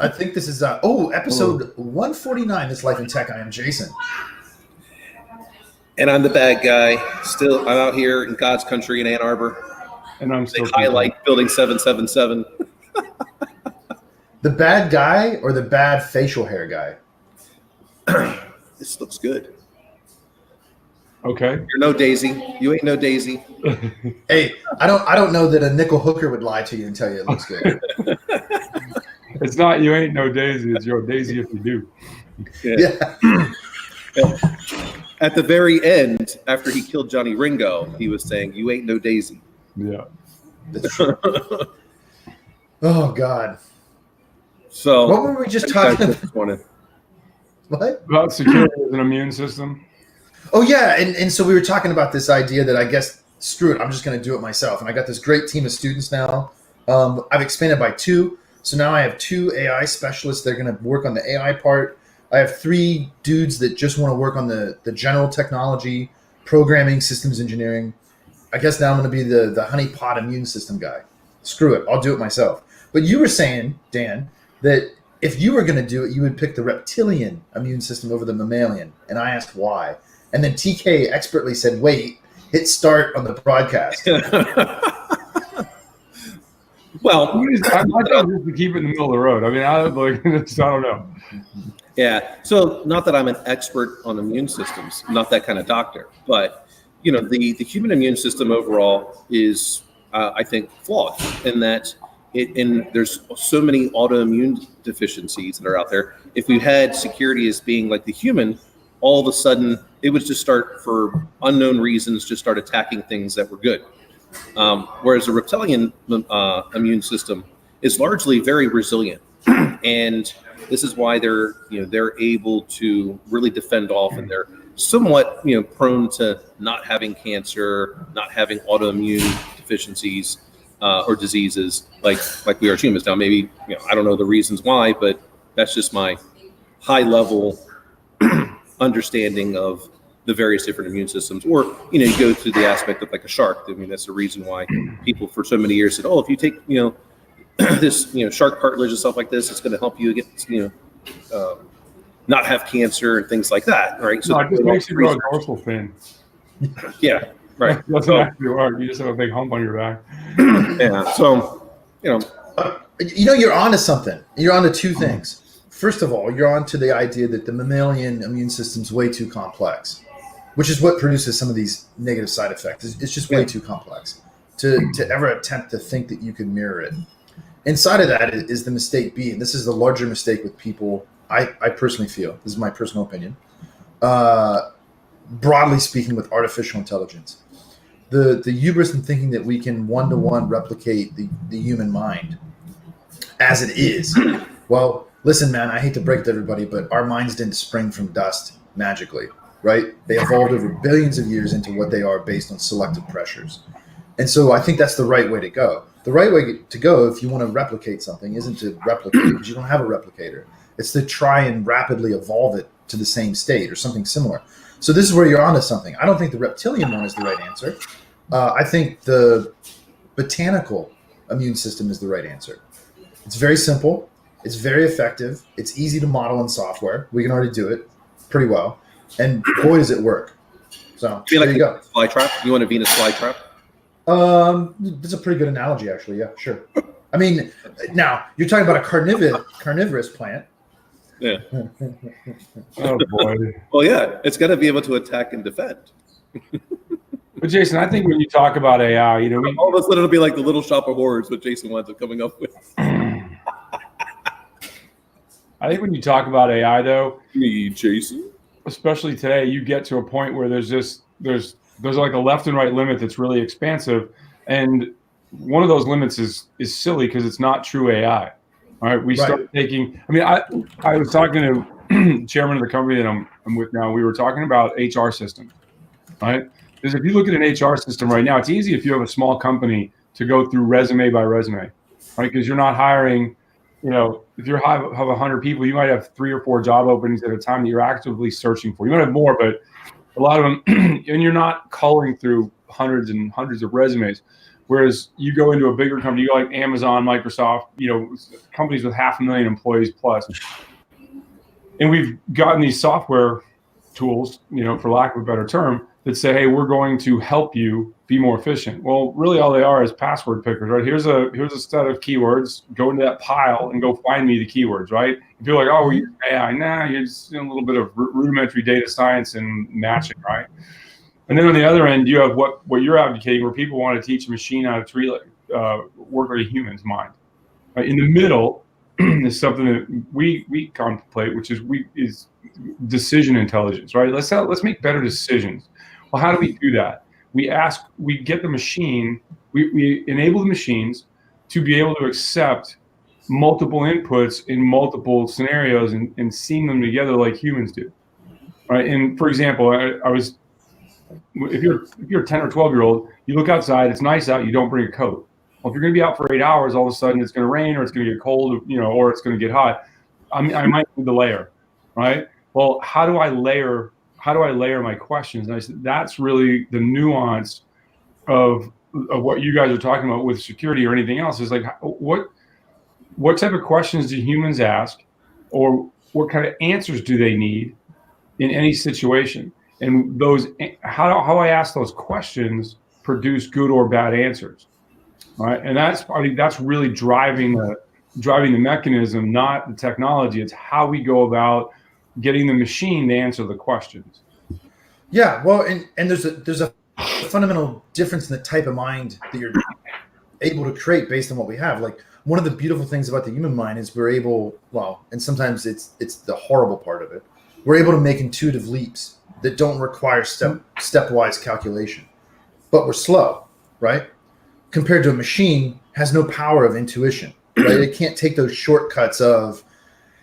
I think this is episode 149. This Life in Tech. I am Jason. And I'm the bad guy. Still, I'm out here in God's country in Ann Arbor. And I'm still highlight Building 777. The bad guy or the bad facial hair guy? This looks good. Okay. You're no Daisy. You ain't no Daisy. Hey, I don't know that a nickel hooker would lie to you and tell you it looks good. It's not you ain't no Daisy. It's your Daisy if you do. Yeah. At the very end, after he killed Johnny Ringo, he was saying, "You ain't no Daisy." Yeah. That's true. Oh God. So what were we just talking about this morning? What? About security as an immune system. Oh yeah, and so we were talking about this idea that I guess screw it, I'm just going to do it myself. And I got this great team of students now. I've expanded by 2, so now I have 2 AI specialists. They're going to work on the AI part. I have 3 dudes that just want to work on the general technology, programming, systems engineering. I guess now I'm going to be the honeypot immune system guy. Screw it, I'll do it myself. But you were saying, Dan, that if you were going to do it, you would pick the reptilian immune system over the mammalian. And I asked why. And then TK expertly said, wait, hit start on the broadcast. Well, my job is to keep it in the middle of the road. I mean, I don't know. Yeah. So not that I'm an expert on immune systems, not that kind of doctor, but the human immune system overall is, I think, flawed in that there's so many autoimmune deficiencies that are out there. If we had security as being like the human, all of a sudden it would just start, for unknown reasons, just start attacking things that were good. Whereas the reptilian immune system is largely very resilient, and this is why they're able to really defend off, and they're somewhat prone to not having cancer, not having autoimmune deficiencies or diseases like we are humans. Now, maybe I don't know the reasons why, but that's just my high level understanding of the various different immune systems. Or you go to the aspect of like a shark. I mean, that's the reason why people for so many years said, oh, if you take this shark cartilage and stuff like this, it's going to help you get not have cancer and things like that, right? So it just makes you grow a dorsal fin. Yeah, right. It doesn't actually work. You just have a big hump on your back. Yeah. So you're onto something. You're onto 2 things. First of all, you're onto the idea that the mammalian immune system is way too complex, which is what produces some of these negative side effects. It's just way too complex to ever attempt to think that you can mirror it. Inside of that is the mistake B, and this is the larger mistake with people, I personally feel, this is my personal opinion, broadly speaking, with artificial intelligence. The hubris in thinking that we can one-to-one replicate the human mind as it is. Well, listen, man, I hate to break it to everybody, but our minds didn't spring from dust magically, right? They evolved over billions of years into what they are based on selective pressures. And so I think that's the right way to go. The right way to go if you want to replicate something isn't to replicate because you don't have a replicator. It's to try and rapidly evolve it to the same state or something similar. So this is where you're onto something. I don't think the reptilian one is the right answer. I think the botanical immune system is the right answer. It's very simple. It's very effective. It's easy to model in software. We can already do it pretty well. And boy, does it work. So there you go. Fly trap? You want a Venus fly trap? That's a pretty good analogy, actually. Yeah, sure. I mean, now you're talking about a carnivorous plant. Yeah. Oh boy. Well, yeah, it's got to be able to attack and defend. But Jason, I think when you talk about AI, all of a sudden it'll be like the Little Shop of Horrors, what Jason winds up coming up with. I think when you talk about AI, though, me, Jason, especially today, you get to a point where there's like a left and right limit that's really expansive, and one of those limits is silly because it's not true AI. All right, we start taking. I mean, I was talking to chairman of the company that I'm with now. We were talking about HR systems, right? Because if you look at an HR system right now, it's easy if you have a small company to go through resume by resume, right? Because you're not hiring. If you have 100 people, you might have 3 or 4 job openings at a time that you're actively searching for. You might have more, but a lot of them, and you're not culling through hundreds and hundreds of resumes. Whereas you go into a bigger company, you go like Amazon, Microsoft, companies with 500,000 employees plus, and we've gotten these software tools, for lack of a better term, that say, hey, we're going to help you be more efficient. Well, really all they are is password pickers, right? Here's a set of keywords, go into that pile and go find me the keywords, right? If you're like, oh, we're using AI, nah, you're just doing a little bit of rudimentary data science and matching, right? And then on the other end, you have what you're advocating, where people want to teach a machine how to work like a human's mind. Right? In the middle is something that we contemplate, which is decision intelligence, right? Let's make better decisions. Well, how do we do that? We get the machine, we enable the machines to be able to accept multiple inputs in multiple scenarios and seeing them together like humans do, right? And for example, if you're a 10 or 12-year-old, you look outside, it's nice out, you don't bring a coat. Well, if you're going to be out for 8 hours, all of a sudden it's going to rain or it's going to get cold, or it's going to get hot. I might need to layer, right? Well, how do I layer my questions? And I said, that's really the nuance of what you guys are talking about with security or anything else, is like, what type of questions do humans ask, or what kind of answers do they need in any situation? And how I ask those questions produce good or bad answers, right? And I think that's really driving the mechanism, not the technology. It's how we go about getting the machine to answer the questions. Yeah, well, and there's a fundamental difference in the type of mind that you're able to create based on what we have. Like, one of the beautiful things about the human mind is we're able, and sometimes it's the horrible part of it, we're able to make intuitive leaps that don't require stepwise calculation, but we're slow, right? Compared to a machine has no power of intuition, right? It can't take those shortcuts of,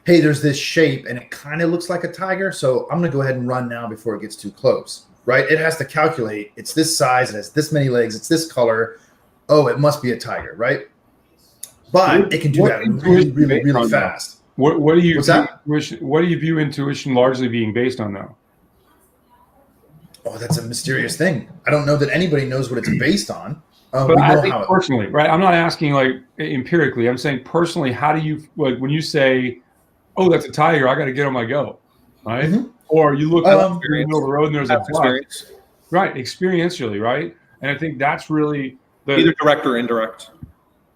hey, there's this shape and it kind of looks like a tiger, so I'm going to go ahead and run now before it gets too close, right? It has to calculate, it's this size, it has this many legs, it's this color, oh, it must be a tiger, right? But it can do that really, really, really fast. What do you view intuition largely being based on, though? Oh, that's a mysterious thing. I don't know that anybody knows what it's based on. But I think personally, right? I'm not asking like empirically. I'm saying personally, how do you, like, when you say, oh, that's a tiger, I got to get on my go, right? Mm-hmm. Or you look up in the middle of the road and there's a flock. Right, experientially, right? And I think that's really either direct or indirect.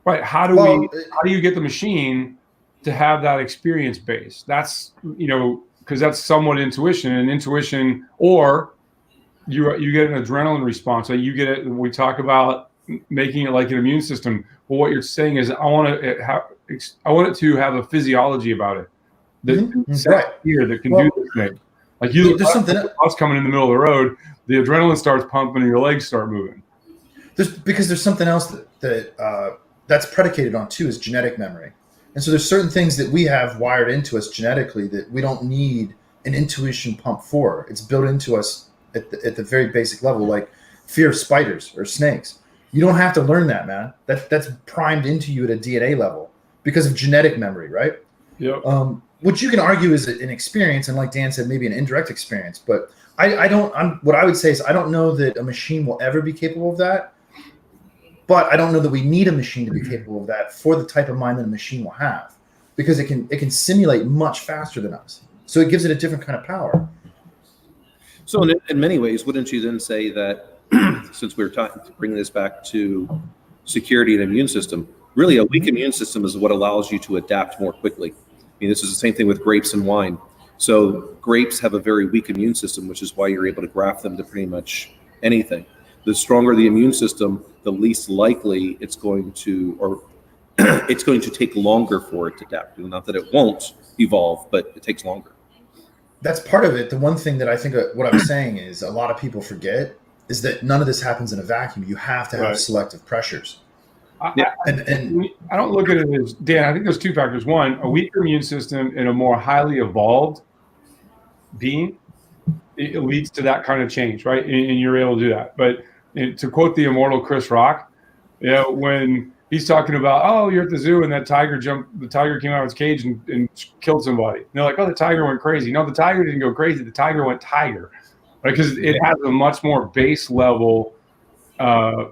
Right. How do you get the machine to have that experience base? That's, because that's somewhat intuition, or you get an adrenaline response. Like, you get it. We talk about making it like an immune system. Well, what you're saying is, I want it to have a physiology about it that here that can do this thing. Like, there's something else coming in the middle of the road, the adrenaline starts pumping and your legs start moving. Because there's something else that's predicated on too, is genetic memory. And so there's certain things that we have wired into us genetically that we don't need an intuition pump for. It's built into us at the very basic level, like fear of spiders or snakes. You don't have to learn that, man. That's primed into you at a DNA level because of genetic memory, right? Yep. Which you can argue is an experience, and like Dan said, maybe an indirect experience. But what I would say is, I don't know that a machine will ever be capable of that. But I don't know that we need a machine to be capable of that for the type of mind that a machine will have, because it can simulate much faster than us. So it gives it a different kind of power. So in many ways, wouldn't you then say that, since we're bringing this back to security and immune system, really a weak immune system is what allows you to adapt more quickly? I mean, this is the same thing with grapes and wine. So grapes have a very weak immune system, which is why you're able to graft them to pretty much anything. The stronger the immune system, the least likely it's going to take longer for it to adapt. Not that it won't evolve, but it takes longer. That's part of it. The one thing that I think what I'm saying is a lot of people forget is that none of this happens in a vacuum. You have to have selective pressures. And I don't look at it as, Dan, I think there's two factors. One, a weaker immune system and a more highly evolved being, it leads to that kind of change, right? And you're able to do that. But to quote the immortal Chris Rock, when he's talking about, oh, you're at the zoo and the tiger came out of its cage and killed somebody. And they're like, oh, the tiger went crazy. No, the tiger didn't go crazy. The tiger went tiger, right? Because it has a much more base level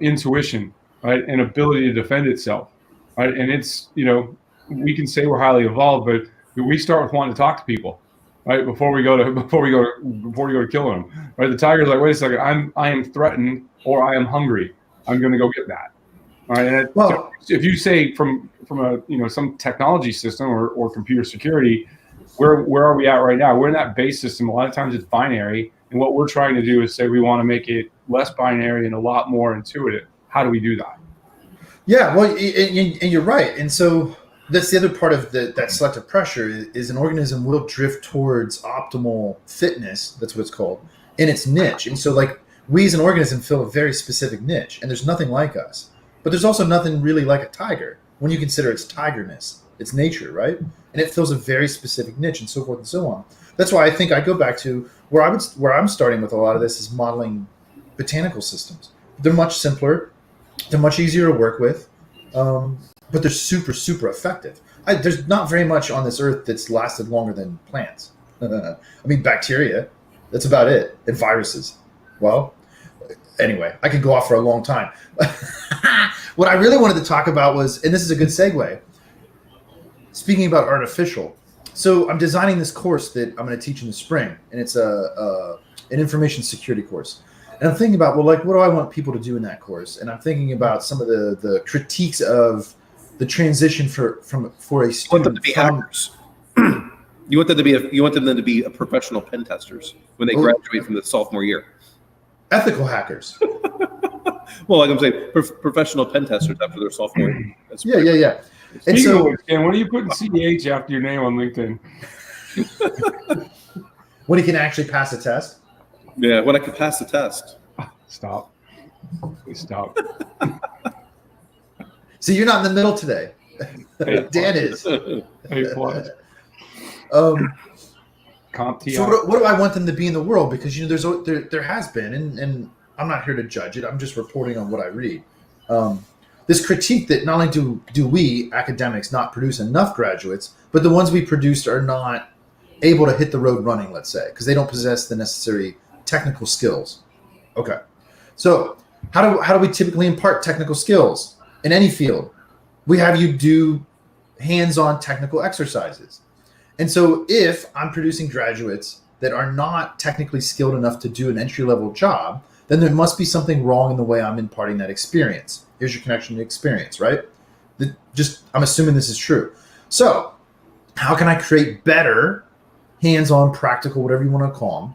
intuition. right, and ability to defend itself, right? And it's, we can say we're highly evolved, but we start with wanting to talk to people, right? Before we go to killing them, right? The tiger's like, wait a second, I am threatened, or I am hungry. I'm going to go get that. All right. And Well, so if you say from a some technology system or computer security, where are we at right now? We're in that base system. A lot of times it's binary, and what we're trying to do is say we want to make it less binary and a lot more intuitive. How do we do that? yeah, well, and you're right. And so that's the other part of that selective pressure is an organism will drift towards optimal fitness. That's what it's called in its niche. And so like we as an organism fill a very specific niche, and there's nothing like us. But there's also nothing really like a tiger when you consider its tigerness, its nature, right? And it fills a very specific niche and so forth and so on. That's why I think I go back to where I'm starting with a lot of this is modeling botanical systems. They're much simpler. They're much easier to work with, but they're super, super effective. There's not very much on this earth that's lasted longer than plants. I mean, bacteria, that's about it, and viruses. Well, anyway, I could go off for a long time. What I really wanted to talk about was, and this is a good segue, speaking about artificial. So I'm designing this course that I'm going to teach in the spring, and it's an information security course. And I'm thinking about, well, like, what do I want people to do in that course? And I'm thinking about some of the critiques of the transition for a student. You want them to be hackers. You want them to be a professional pen testers when they graduate from the sophomore year. Ethical hackers. Well, like I'm saying, professional pen testers after their sophomore year. Yeah. And so, when are you putting CEH after your name on LinkedIn? when he can actually pass a test. Yeah, when I can pass the test. Stop. Please stop. See, you're not in the middle today. Dan is. A+. So what do I want them to be in the world? Because there has been, and I'm not here to judge it. I'm just reporting on what I read. This critique that not only do we academics not produce enough graduates, but the ones we produced are not able to hit the road running. Let's say because they don't possess the necessary technical skills. Okay, so how do we typically impart technical skills in any field? We have you do hands-on technical exercises. And so if I'm producing graduates that are not technically skilled enough to do an entry-level job, then there must be something wrong in the way I'm imparting that experience. Here's your connection to experience, right? I'm assuming this is true. So how can I create better hands-on, practical, whatever you want to call them,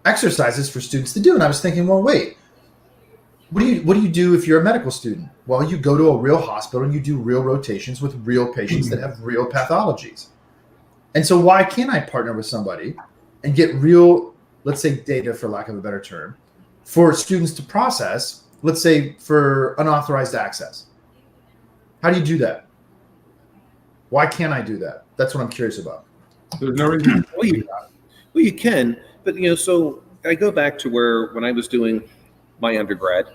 exercises for students to do? And I was thinking, well, wait, what do you do if you're a medical student? Well, you go to a real hospital and you do real rotations with real patients that have real pathologies. And so why can't I partner with somebody and get real, let's say, data, for lack of a better term, for students to process, let's say, for unauthorized access? How do you do that? Why can't I do that? That's what I'm curious about. There's no reason. Well, you can, but so I go back to when I was doing my undergrad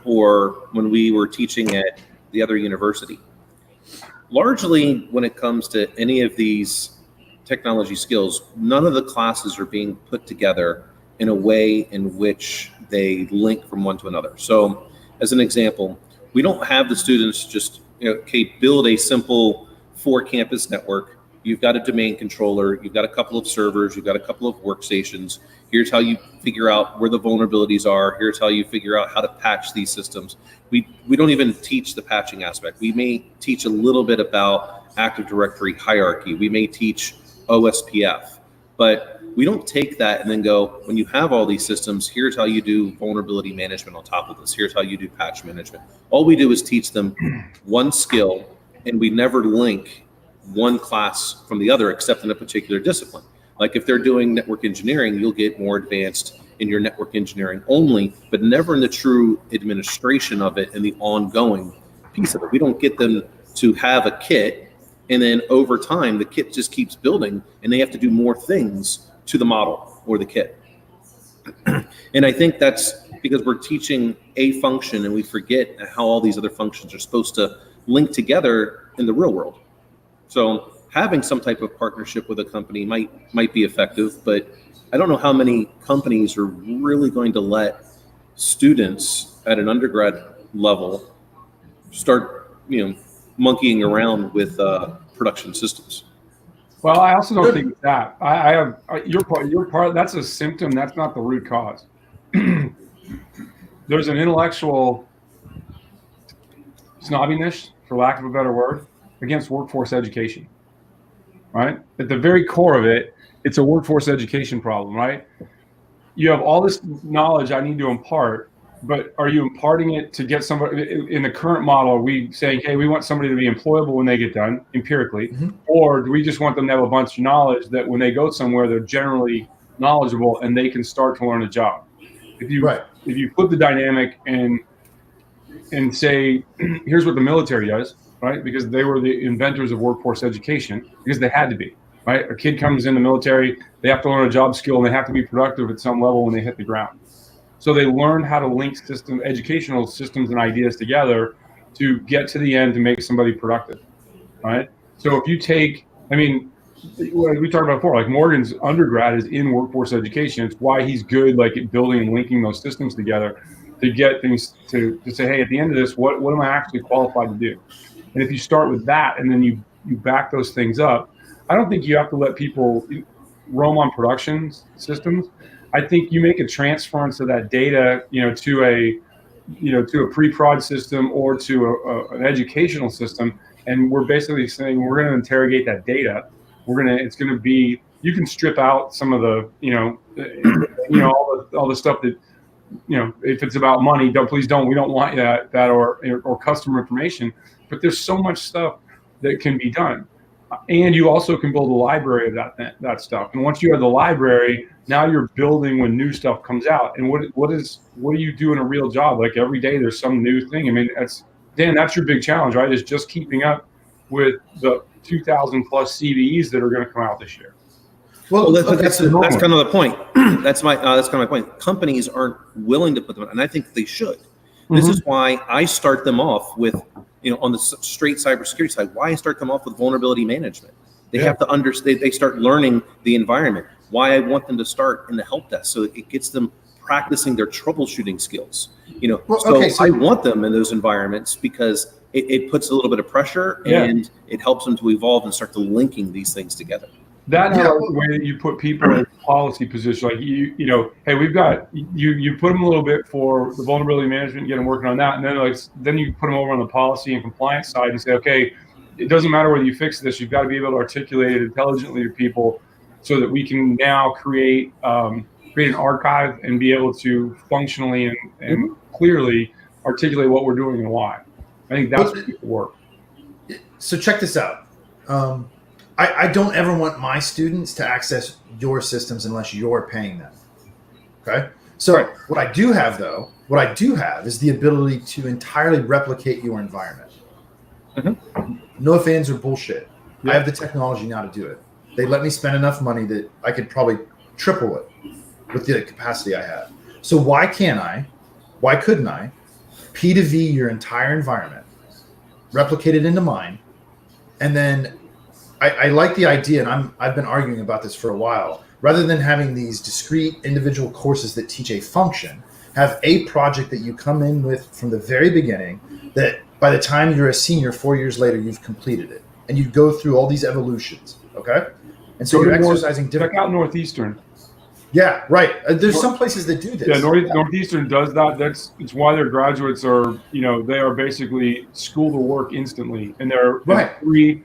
or when we were teaching at the other university. Largely, when it comes to any of these technology skills, none of the classes are being put together in a way in which they link from one to another. So as an example, we don't have the students just, build a simple 4-campus network. You've got a domain controller, you've got a couple of servers, you've got a couple of workstations. Here's how you figure out where the vulnerabilities are. Here's how you figure out how to patch these systems. We don't even teach the patching aspect. We may teach a little bit about Active Directory hierarchy. We may teach OSPF, but we don't take that and then go, when you have all these systems, here's how you do vulnerability management on top of this. Here's how you do patch management. All we do is teach them one skill, and we never link one class from the other except in a particular discipline. Like if they're doing network engineering, you'll get more advanced in your network engineering only, but never in the true administration of it and the ongoing piece of it. We don't get them to have a kit, and then over time, the kit just keeps building, and they have to do more things to the model or the kit. And I think that's because we're teaching a function, and we forget how all these other functions are supposed to link together in the real world. So having some type of partnership with a company might be effective, but I don't know how many companies are really going to let students at an undergrad level start, monkeying around with production systems. Well, I also don't think it's that. I have your part. That's a symptom. That's not the root cause. There's an intellectual snobbiness, for lack of a better word, against workforce education. Right? At the very core of it, it's a workforce education problem, right? You have all this knowledge I need to impart, but are you imparting it to get somebody? In the current model, are we saying, hey, we want somebody to be employable when they get done empirically, or do we just want them to have a bunch of knowledge that when they go somewhere, they're generally knowledgeable and they can start to learn a job? If you flip the dynamic and say, here's what the military does, right? Because they were the inventors of workforce education, because they had to be, right? A kid comes in the military, they have to learn a job skill, and they have to be productive at some level when they hit the ground. So they learn how to link educational systems and ideas together to get to the end to make somebody productive, right? So if you take, we talked about before, like Morgan's undergrad is in workforce education. It's why he's good, like at building and linking those systems together to get things to say, hey, at the end of this, what am I actually qualified to do? And if you start with that and then you back those things up, I don't think you have to let people roam on production systems. I think you make a transference of that data, to a pre-prod system or to an educational system, and we're basically saying we're going to interrogate that data. It's going to be, you can strip out some of the, all the stuff that, if it's about money, we don't want that or customer information. But there's so much stuff that can be done. And you also can build a library of that stuff. And once you have the library, now you're building when new stuff comes out. And what do you do in a real job? Like every day there's some new thing. That's your big challenge, right? Is just keeping up with the 2,000 plus CVEs that are going to come out this year. Well, that's kind of the point. That's kind of my point. Companies aren't willing to put them, and I think they should. This is why I start them off with, on the straight cybersecurity side, why I start them off with vulnerability management. They have to understand, they start learning the environment, why I want them to start in the help desk. So it gets them practicing their troubleshooting skills. I want them in those environments because it puts a little bit of pressure and it helps them to evolve and start to linking these things together. That the way that you put people in a policy position, like hey, we've got you put them a little bit for the vulnerability management, get them working on that, and then you put them over on the policy and compliance side and say, okay, it doesn't matter whether you fix this, you've got to be able to articulate it intelligently to people, so that we can now create an archive and be able to functionally and clearly articulate what we're doing and why. I think that's what people work. So check this out. I don't ever want my students to access your systems unless you're paying them. Okay? So what I do have is the ability to entirely replicate your environment. No ifs, ands, or bullshit. I have the technology now to do it. They let me spend enough money that I could probably triple it with the capacity I have. So why couldn't I P2V your entire environment, replicate it into mine, and then I like the idea, and I've been arguing about this for a while. Rather than having these discrete individual courses that teach a function, have a project that you come in with from the very beginning, that by the time you're a senior 4 years later, you've completed it. And you go through all these evolutions, okay? And so you're exercising different... Check out Northeastern. Yeah, right. There's some places that do this. Yeah, Northeastern does that. It's why their graduates are, they are basically school to work instantly. And they're free.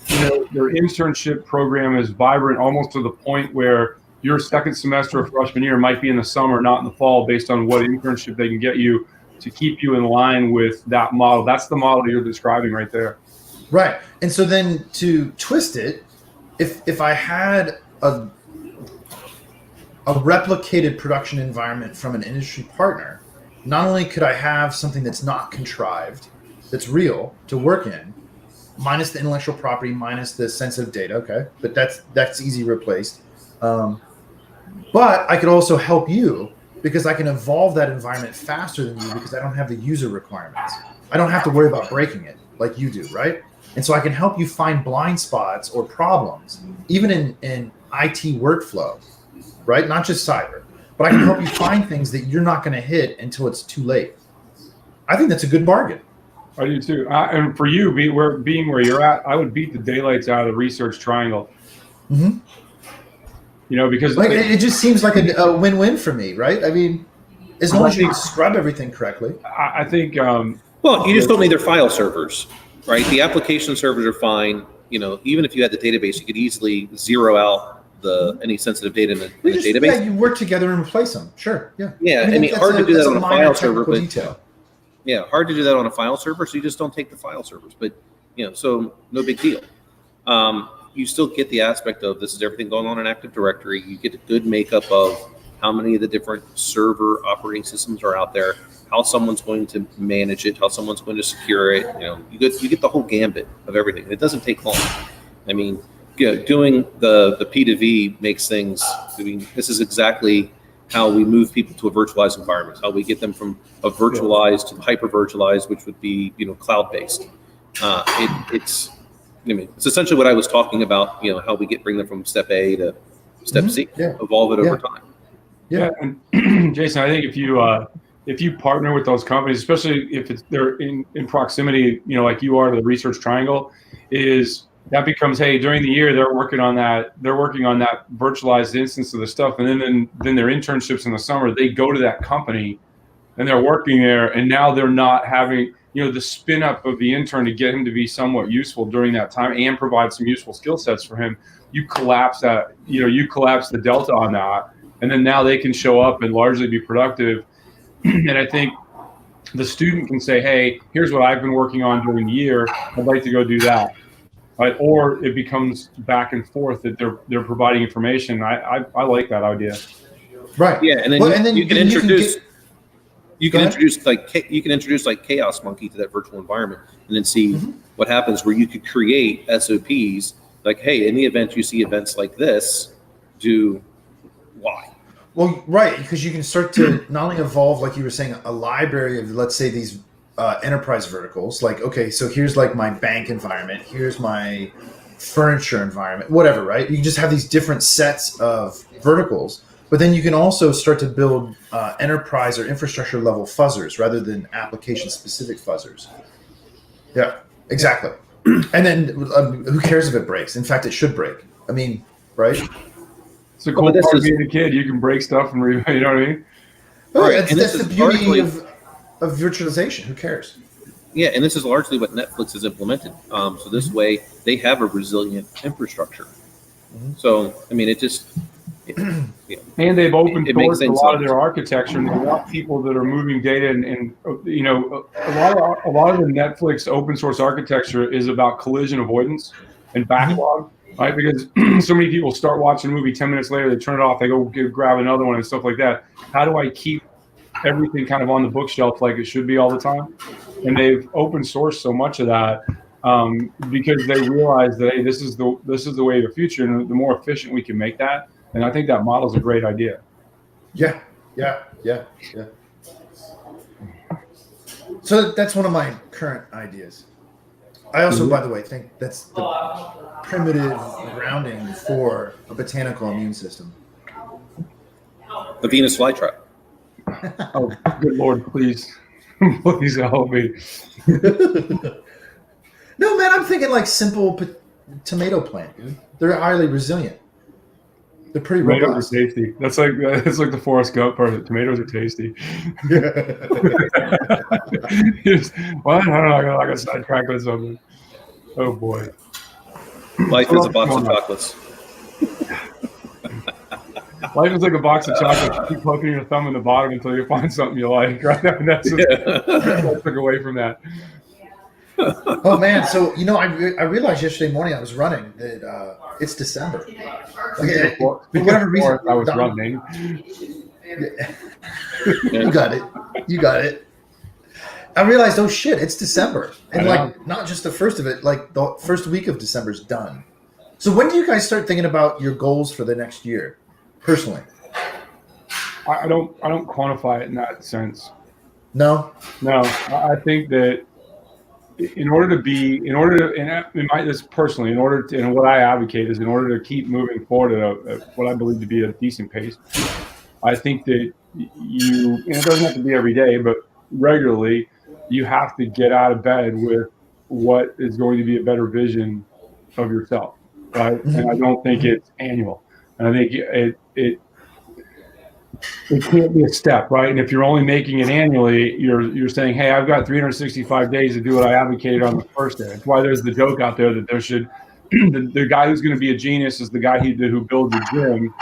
Their internship program is vibrant almost to the point where your second semester of freshman year might be in the summer, not in the fall, based on what internship they can get you to keep you in line with that model. That's the model you're describing right there. Right. And so then to twist it, if I had a replicated production environment from an industry partner, not only could I have something that's not contrived, that's real to work in, minus the intellectual property, minus the sensitive data, okay? But that's easy replaced. But I could also help you because I can evolve that environment faster than you because I don't have the user requirements. I don't have to worry about breaking it like you do, right? And so I can help you find blind spots or problems, even in IT workflow, right? Not just cyber, but I can help you find things that you're not going to hit until it's too late. I think that's a good bargain. I do too. And for you, being where you're at, I would beat the daylights out of the research triangle. Mm-hmm. You know, because like it just seems like a win-win for me, right? I mean, as long as you scrub everything correctly. I think. Well, you just don't need their file servers, right? The application servers are fine. You know, even if you had the database, you could easily zero out any sensitive data in the database. Yeah, you work together and replace them. Sure. Yeah. Yeah, I mean hard to do that on a file server, but detail. Yeah, hard to do that on a file server, so you just don't take the file servers. But so no big deal. You still get the aspect of this is everything going on in Active Directory. You get a good makeup of how many of the different server operating systems are out there, how someone's going to manage it, how someone's going to secure it. You get the whole gambit of everything. It doesn't take long. I mean, doing the P2V makes things. I mean, this is exactly how we move people to a virtualized environment, how we get them from a virtualized to hyper virtualized, which would be cloud based. It's essentially what I was talking about. How we bring them from step A to step C, evolve it over time. Yeah, and Jason, I think if you partner with those companies, especially if they're in proximity, like you are to the research triangle, that becomes, hey, during the year they're working on that virtualized instance of the stuff, and then their internships in the summer, they go to that company and they're working there, and now they're not having the spin up of the intern to get him to be somewhat useful during that time and provide some useful skill sets for him. You collapse that, you collapse the delta on that, and then now they can show up and largely be productive. And I think the student can say, hey, here's what I've been working on during the year. I'd like to go do that. Right? Or it becomes back and forth that they're providing information. I like that idea. Right. Yeah, and then you can introduce like Chaos Monkey to that virtual environment, and then see what happens. Where you could create SOPs like, hey, in the event you see events like this, do Y. Well, right, because you can start to not only evolve, like you were saying, a library of, let's say, these enterprise verticals. Like, okay, so here's like my bank environment, here's my furniture environment, whatever, right? You just have these different sets of verticals, but then you can also start to build enterprise or infrastructure level fuzzers rather than application specific fuzzers. Yeah, exactly. And then who cares if it breaks? In fact, it should break. I mean, right? It's a cool part of being a kid. You can break stuff and you know what I mean? Right. That's the beauty of virtualization. Who cares? Yeah, and this is largely what Netflix has implemented. So this way, they have a resilient infrastructure. So, I mean, and they've opened sourced a lot of their architecture, and they want people that are moving data. And a lot of the Netflix open source architecture is about collision avoidance and backlog. Right, because so many people start watching a movie, 10 minutes later they turn it off, they go grab another one and stuff like that. How do I keep everything kind of on the bookshelf like it should be all the time? And they've open sourced so much of that because they realize that, hey, this is the way of the future, and the more efficient we can make that. And I think that model is a great idea. Yeah. So that's one of my current ideas. I also, by the way, think that's the primitive grounding for a botanical immune system. The Venus flytrap. Oh, good Lord, please. Please help me. No, man, I'm thinking like simple tomato plant, dude. They're highly resilient. They're pretty robust. Tomatoes are tasty. That's like the Forrest Gump part. Tomatoes are tasty. What? I don't know. I got sidetracked with something. Oh boy. Life is a box of chocolates. Life is like a box of chocolates. You keep poking your thumb in the bottom until you find something you like. Right? I mean, that's what I took away from that. Oh man, so I realized yesterday morning I was running that it's December. Okay, for whatever reason, I was running. You got it. I realized, oh shit, it's December, and like not just the first of it, like the first week of December is done. So when do you guys start thinking about your goals for the next year, personally? I don't quantify it in that sense. No. I think that in order to, what I advocate is in order to keep moving forward at what I believe to be a decent pace, I think that it doesn't have to be every day, but regularly, you have to get out of bed with what is going to be a better vision of yourself, right? And I don't think it's annual. And I think it can't be a step, right? And if you're only making it annually, you're saying, hey, I've got 365 days to do what I advocated on the first day. That's why there's the joke out there that there should the guy who's going to be a genius is the guy who builds a gym,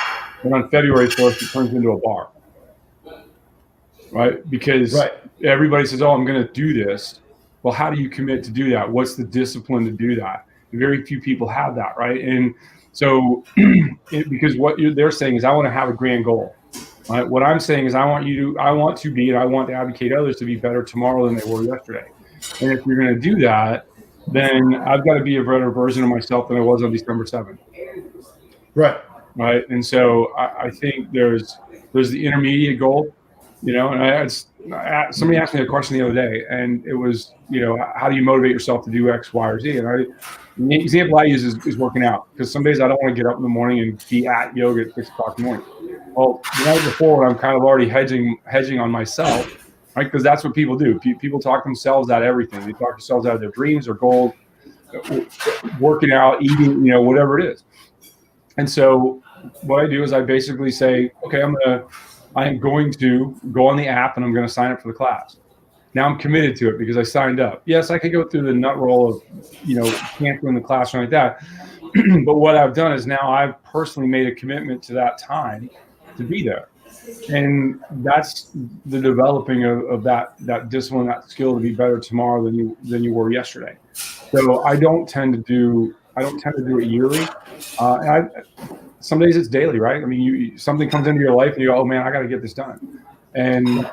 and on February 1st it turns into a bar, right? Because everybody says, oh, I'm going to do this. Well, how do you commit to do that? What's the discipline to do that? Very few people have that, right? And so because what they're saying is, I want to have a grand goal. Right? What I'm saying is I want to advocate others to be better tomorrow than they were yesterday. And if you're going to do that, then I've got to be a better version of myself than I was on December 7th. Right. And so I think there's the intermediate goal, and somebody asked me a question the other day, and it was, how do you motivate yourself to do X, Y, or Z? And the example I use is working out, because some days I don't want to get up in the morning and be at yoga at 6 o'clock in the morning. Well, the night before, I'm kind of already hedging on myself, right? Because that's what people do. People talk themselves out of everything. They talk themselves out of their dreams or goals, working out, eating, whatever it is. And so what I do is I basically say, okay, I am going to go on the app and I'm going to sign up for the class. Now I'm committed to it because I signed up. Yes, I could go through the nut roll of, canceling the class or like that. But what I've done is now I've personally made a commitment to that time to be there. And that's the developing of that discipline, that skill to be better tomorrow than you were yesterday. So I don't tend to do it yearly. Some days it's daily, right? I mean, something comes into your life and you go, oh man, I got to get this done. And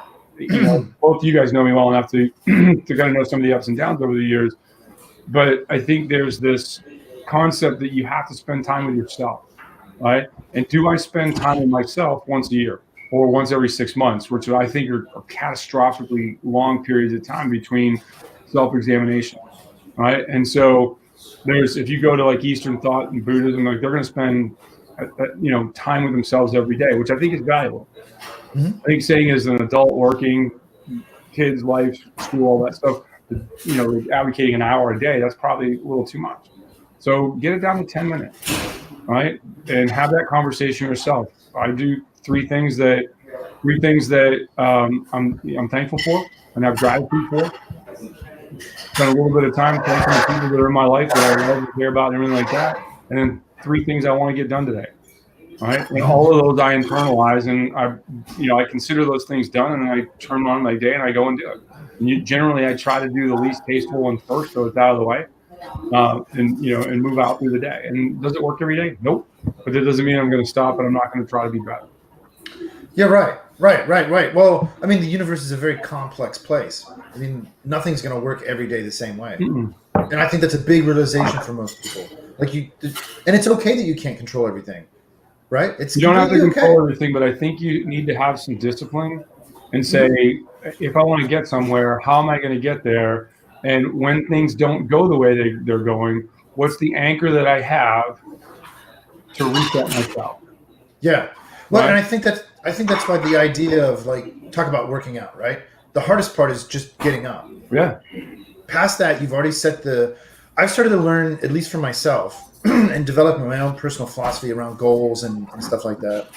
both of you guys know me well enough to kind of know some of the ups and downs over the years. But I think there's this concept that you have to spend time with yourself, right? And do I spend time with myself once a year or once every 6 months, which I think are catastrophically long periods of time between self-examination, right? And so if you go to like Eastern thought and Buddhism, like they're going to spend time with themselves every day, which I think is valuable. I think saying as an adult working, kids, life, school, all that stuff, advocating an hour a day, that's probably a little too much. So get it down to 10 minutes, right? And have that conversation yourself. I do three things that I'm thankful for and have gratitude for. Spend a little bit of time thanking the people that are in my life that I love and care about and everything like that. And then 3 things I want to get done today. All right. And all of those I internalize, and I consider those things done, and then I turn on my day and I go and do it. And generally I try to do the least tasteful one first, so it's out of the way, and move out through the day. And does it work every day? Nope. But that doesn't mean I'm going to stop and I'm not going to try to be better. Yeah, right. Well, I mean, the universe is a very complex place. I mean, nothing's going to work every day the same way. Mm-mm. And I think that's a big realization for most people. And it's okay that you can't control everything, right? You don't have to control everything, but I think you need to have some discipline and say, if I want to get somewhere, how am I going to get there? And when things don't go the way they're going, what's the anchor that I have to reset myself? Yeah. Well, right? And I think that's why the idea of talk about working out, right? The hardest part is just getting up. Yeah. Past that, you've already I've started to learn, at least for myself, and developing my own personal philosophy around goals and stuff like that,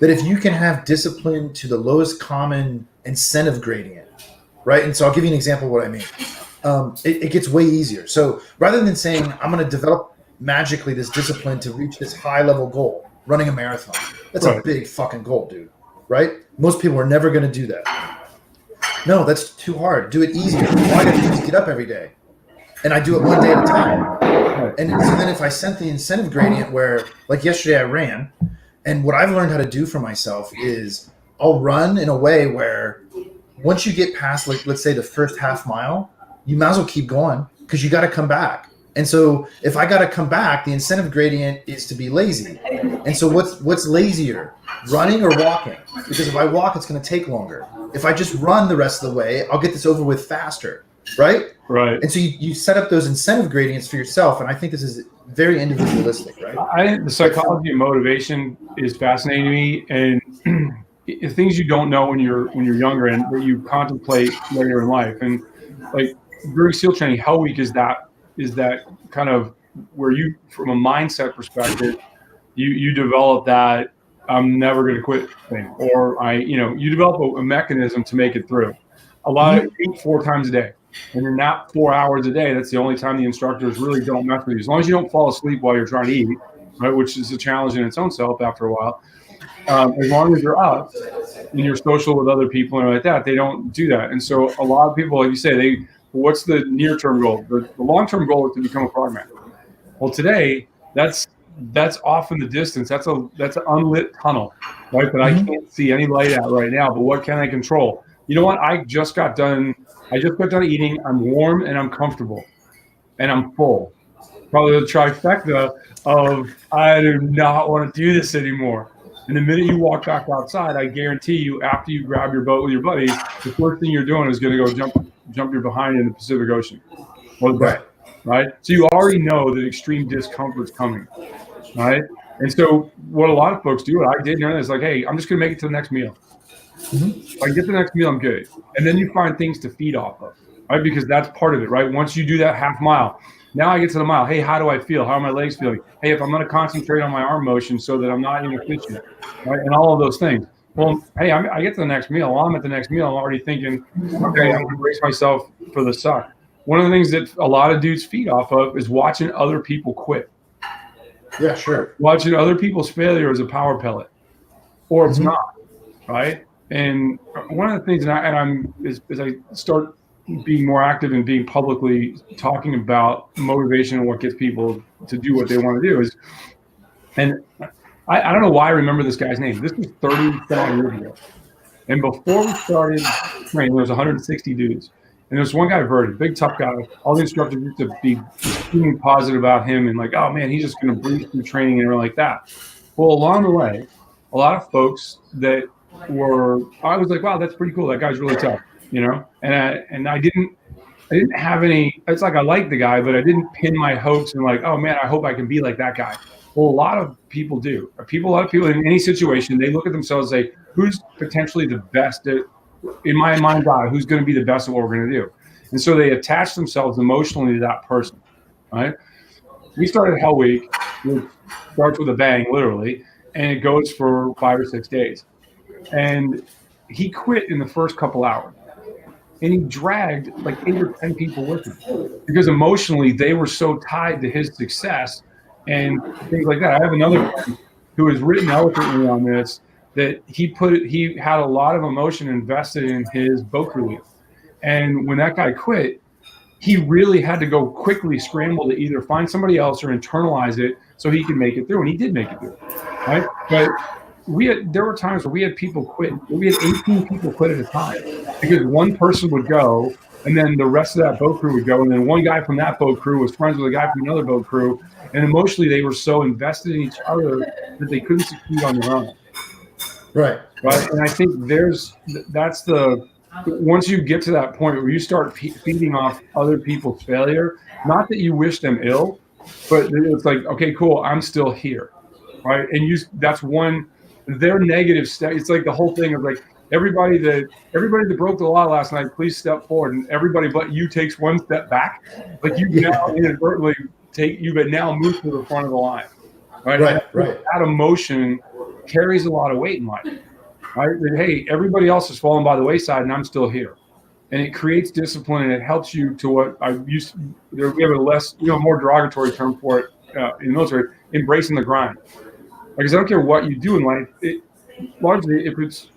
that if you can have discipline to the lowest common incentive gradient, right? And so I'll give you an example of what I mean. It gets way easier. So rather than saying, I'm going to develop magically this discipline to reach this high level goal, running a marathon, that's a big fucking goal, dude, right? Most people are never going to do that. No, that's too hard. Do it easier. All I got to do is get up every day. And I do it one day at a time. And so then if I sent the incentive gradient where, like yesterday I ran, and what I've learned how to do for myself is I'll run in a way where once you get past, let's say the first half mile, you might as well keep going because you got to come back. And so if I got to come back, the incentive gradient is to be lazy. And so what's lazier, running or walking? Because if I walk, it's going to take longer. If I just run the rest of the way, I'll get this over with faster, right? Right. And so you set up those incentive gradients for yourself, and I think this is very individualistic, right? I think the psychology of motivation is fascinating to me, and things you don't know when you're younger and that you contemplate later in life. And like during SEAL training, Hell Week is that kind of where you, from a mindset perspective, you develop that I'm never going to quit thing, or you develop a mechanism to make it through. A lot of eat 4 times a day, and you're not 4 hours a day. That's the only time the instructors really don't mess with you. As long as you don't fall asleep while you're trying to eat, right, which is a challenge in its own self after a while. As long as you're up and you're social with other people and like that, they don't do that. And so a lot of people, like you say, what's the near-term goal? The long-term goal is to become a frogman. Well, today, that's off in the distance. That's an unlit tunnel, right? That I can't see any light at right now. But what can I control? You know what? I just got done eating. I'm warm and I'm comfortable, and I'm full. Probably the trifecta of I do not want to do this anymore. And the minute you walk back outside, I guarantee you, after you grab your boat with your buddies, the first thing you're doing is going to go jump your behind in the Pacific Ocean, or the bay, right? So you already know that extreme discomfort's coming, right? And so what a lot of folks do, what I did, is like, hey, I'm just going to make it to the next meal. If I get to the next meal, I'm good. And then you find things to feed off of, right? Because that's part of it, right? Once you do that half mile, now I get to the mile. Hey, how do I feel? How are my legs feeling? Hey, if I'm going to concentrate on my arm motion so that I'm not inefficient, right? And all of those things. Well, hey, I get to the next meal. While I'm at the next meal, I'm already thinking, okay, I'm going to brace myself for the suck. One of the things that a lot of dudes feed off of is watching other people quit. Yeah, sure. Watching other people's failure as a power pellet, or it's not, right? And one of the things, as I start being more active and being publicly talking about motivation and what gets people to do what they want to do is, and I don't know why I remember this guy's name. This was 37 years ago. And before we started training, there was 160 dudes. And there's one guy, Verdi, big tough guy. All the instructors used to be extremely positive about him and like, oh man, he's just going to breeze through training and everything like that. Well, along the way, a lot of folks that I was like, wow, that's pretty cool. That guy's really tough, And I didn't have any. It's like I liked the guy, but I didn't pin my hopes and like, oh man, I hope I can be like that guy. Well, a lot of people do. A lot of people in any situation, they look at themselves and say, who's potentially the best at, in my mind's eye, who's going to be the best at what we're going to do? And so they attach themselves emotionally to that person, right? We started Hell Week, which starts with a bang, literally, and it goes for 5 or 6 days. And he quit in the first couple hours. And he dragged like 8 or 10 people with him because emotionally they were so tied to his success and things like that. I have another friend who has written eloquently on this, that he had a lot of emotion invested in his boat crew. And when that guy quit, he really had to go quickly scramble to either find somebody else or internalize it so he could make it through. And he did make it through, right? But there were times where we had people quit. We had 18 people quit at a time because one person would go and then the rest of that boat crew would go. And then one guy from that boat crew was friends with a guy from another boat crew. And emotionally, they were so invested in each other that they couldn't succeed on their own. Right. And I think once you get to that point where you start feeding off other people's failure, not that you wish them ill, but it's like, okay, cool, I'm still here, right? And that's one, their negative step. It's like the whole thing of like, everybody that broke the law last night, please step forward, and everybody but you takes one step back. Like you now inadvertently but now move to the front of the line, right? Right. That emotion carries a lot of weight in life, right? That, hey, everybody else is falling by the wayside, and I'm still here, and it creates discipline, and it helps you to what I used to. We have a less, more derogatory term for it in the military: embracing the grind. Because I don't care what you do in life. Largely, if it's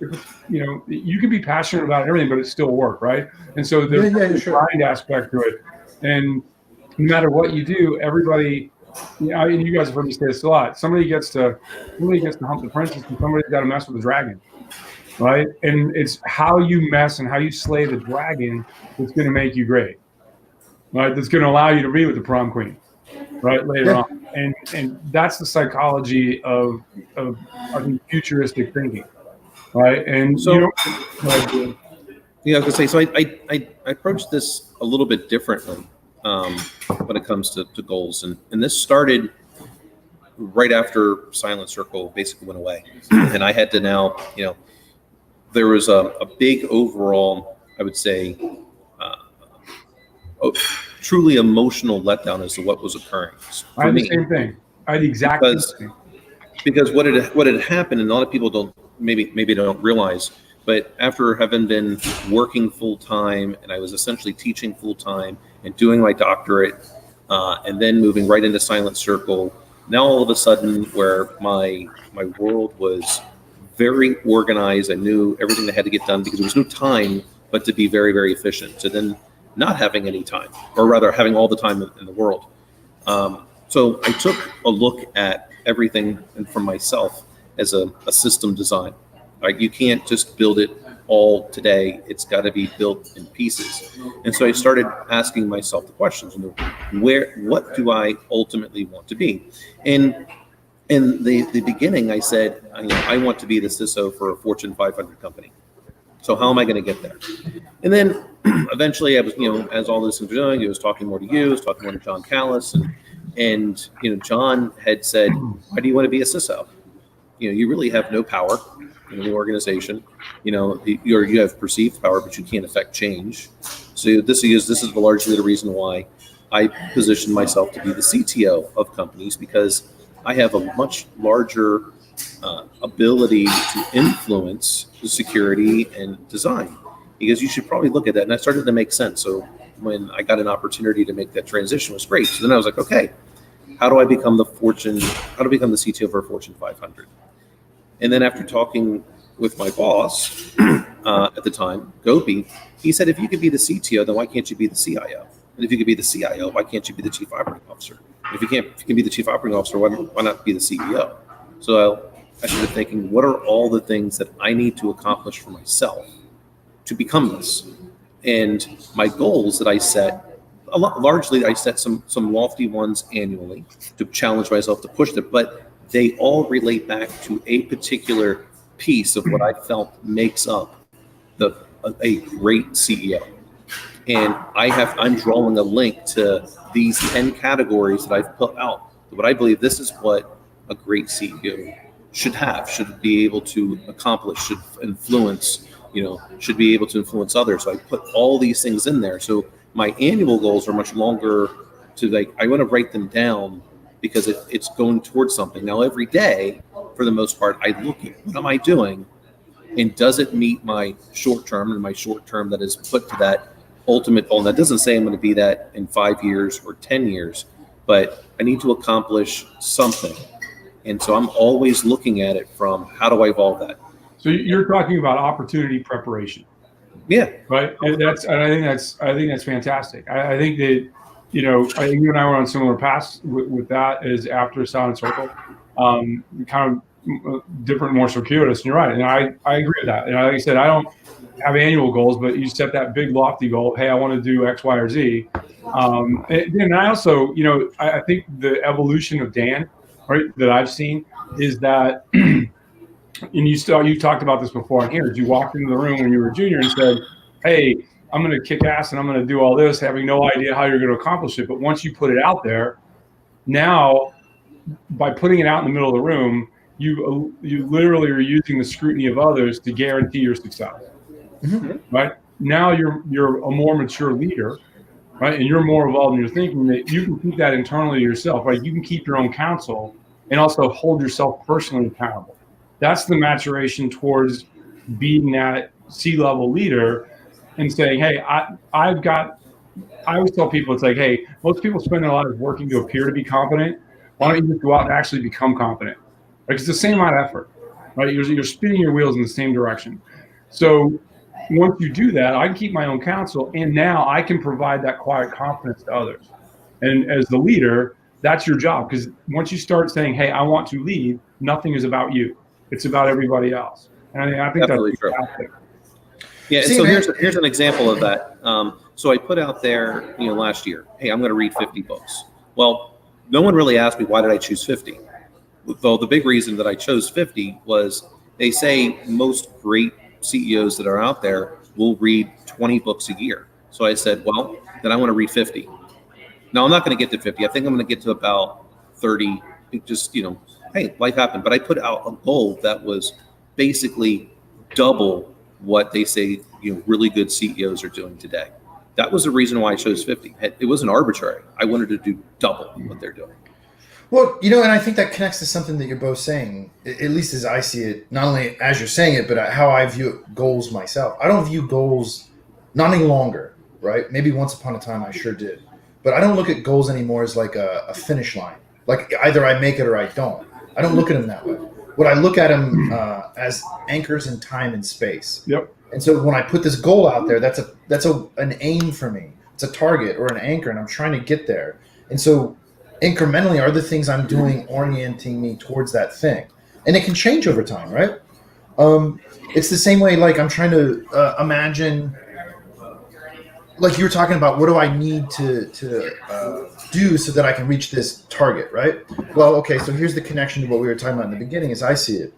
you can be passionate about everything, but it's still work, right? And so there's a grind aspect to it, and no matter what you do, everybody, and you guys have heard me say this a lot. Somebody gets to hump the princess, and somebody's got to mess with the dragon, right? And it's how you mess and how you slay the dragon that's going to make you great, right? That's going to allow you to be with the prom queen, right, later on. And that's the psychology of I think futuristic thinking, right? And so, I was gonna say, so I approached this a little bit differently when it comes to goals, and this started right after Silent Circle basically went away, and I had to now, there was a big overall, I would say, truly emotional letdown as to what was occurring I for had the me. same thing. I had the exact same thing. Because what had happened, and a lot of people don't maybe don't realize, but after having been working full time, and I was essentially teaching full time and doing my doctorate, and then moving right into Silent Circle. Now all of a sudden, where my world was very organized, I knew everything that had to get done because there was no time but to be very, very efficient. To then not having any time, or rather having all the time in the world. So I took a look at everything and from myself as a system design. Like, you can't just build it all today. It's got to be built in pieces. And so I started asking myself the questions, what do I ultimately want to be? And in the beginning, I said, I want to be the CISO for a Fortune 500 company. So how am I going to get there? And then eventually I was, as all this was doing, I was talking more to you, I was talking more to John Callis, and John had said, why do you want to be a CISO? You really have no power in the organization. You have perceived power, but you can't affect change. So this is largely the reason why I position myself to be the CTO of companies, because I have a much larger ability to influence the security and design. Because you should probably look at that, and that started to make sense. So when I got an opportunity to make that transition, it was great. So then I was like, okay, how do I become the CTO for a Fortune 500? And then after talking with my boss at the time, Gopi, he said, if you could be the CTO, then why can't you be the CIO? And if you could be the CIO, why can't you be the Chief Operating Officer? If you can be the Chief Operating Officer, why not be the CEO? So I started thinking, what are all the things that I need to accomplish for myself to become this? And my goals that I set, largely I set some lofty ones annually to challenge myself to push them, but they all relate back to a particular piece of what I felt makes up a great CEO. And I'm drawing a link to these 10 categories that I've put out. What I believe this is what a great CEO should be able to accomplish, should influence, should be able to influence others. So I put all these things in there. So my annual goals are much longer I want to write them down because it's going towards something. Now, every day, for the most part, I look at what am I doing, and does it meet my short term, and my short term that is put to that ultimate goal. And that doesn't say I'm going to be that in 5 years or 10 years, but I need to accomplish something. And so I'm always looking at it from, how do I evolve that? So you're talking about opportunity preparation. Yeah. Right. And I think that's fantastic. I think that, I think you and I were on similar paths with that as after Silent Circle, kind of different, more circuitous. And you're right. And I agree with that. And like I said, I don't have annual goals, but you set that big lofty goal. Hey, I want to do X, Y, or Z. And I also, I think the evolution of Dan, right, that I've seen is that, and you talked about this before on here. You walked into the room when you were a junior and said, hey, I'm going to kick ass and I'm going to do all this, having no idea how you're going to accomplish it. But once you put it out there, now by putting it out in the middle of the room, you literally are using the scrutiny of others to guarantee your success. Mm-hmm. Right? Now you're a more mature leader, right? And you're more involved in your thinking, that you can keep that internally to yourself, right? You can keep your own counsel and also hold yourself personally accountable. That's the maturation towards being that C-level leader and saying, hey, I always tell people, it's like, hey, most people spend a lot of working to appear to be competent. Why don't you just go out and actually become competent? Like, it's the same amount of effort, right? You're spinning your wheels in the same direction. So once you do that, I can keep my own counsel, and now I can provide that quiet confidence to others. And as the leader, that's your job, because once you start saying, hey, I want to lead, nothing is about you. It's about everybody else. And I think Absolutely that's fantastic. Yeah, and so here's an example of that. So I put out there, last year, hey, I'm going to read 50 books. Well, no one really asked me, why did I choose 50? Though the big reason that I chose 50 was, they say most great CEOs that are out there will read 20 books a year. So I said, well, then I want to read 50. Now, I'm not going to get to 50. I think I'm going to get to about 30. Just, hey, life happened. But I put out a goal that was basically double what they say really good CEOs are doing today. That was the reason why I chose 50. It wasn't arbitrary. I wanted to do double what they're doing. Well, you know, and I think that connects to something that you're both saying, at least as I see it, not only as you're saying it, but how I view goals myself. I don't view goals not any longer, right? Maybe once upon a time I sure did. But I don't look at goals anymore as like a finish line. Like either I make it or I don't. I don't look at them that way. What I look at them as anchors in time and space. Yep. And so when I put this goal out there, that's an aim for me. It's a target or an anchor, and I'm trying to get there. And so incrementally are the things I'm doing orienting me towards that thing. And it can change over time, right? It's the same way, like I'm trying to imagine, like you were talking about, what do I need to do so that I can reach this target, right? Well, okay, so here's the connection to what we were talking about in the beginning as I see it.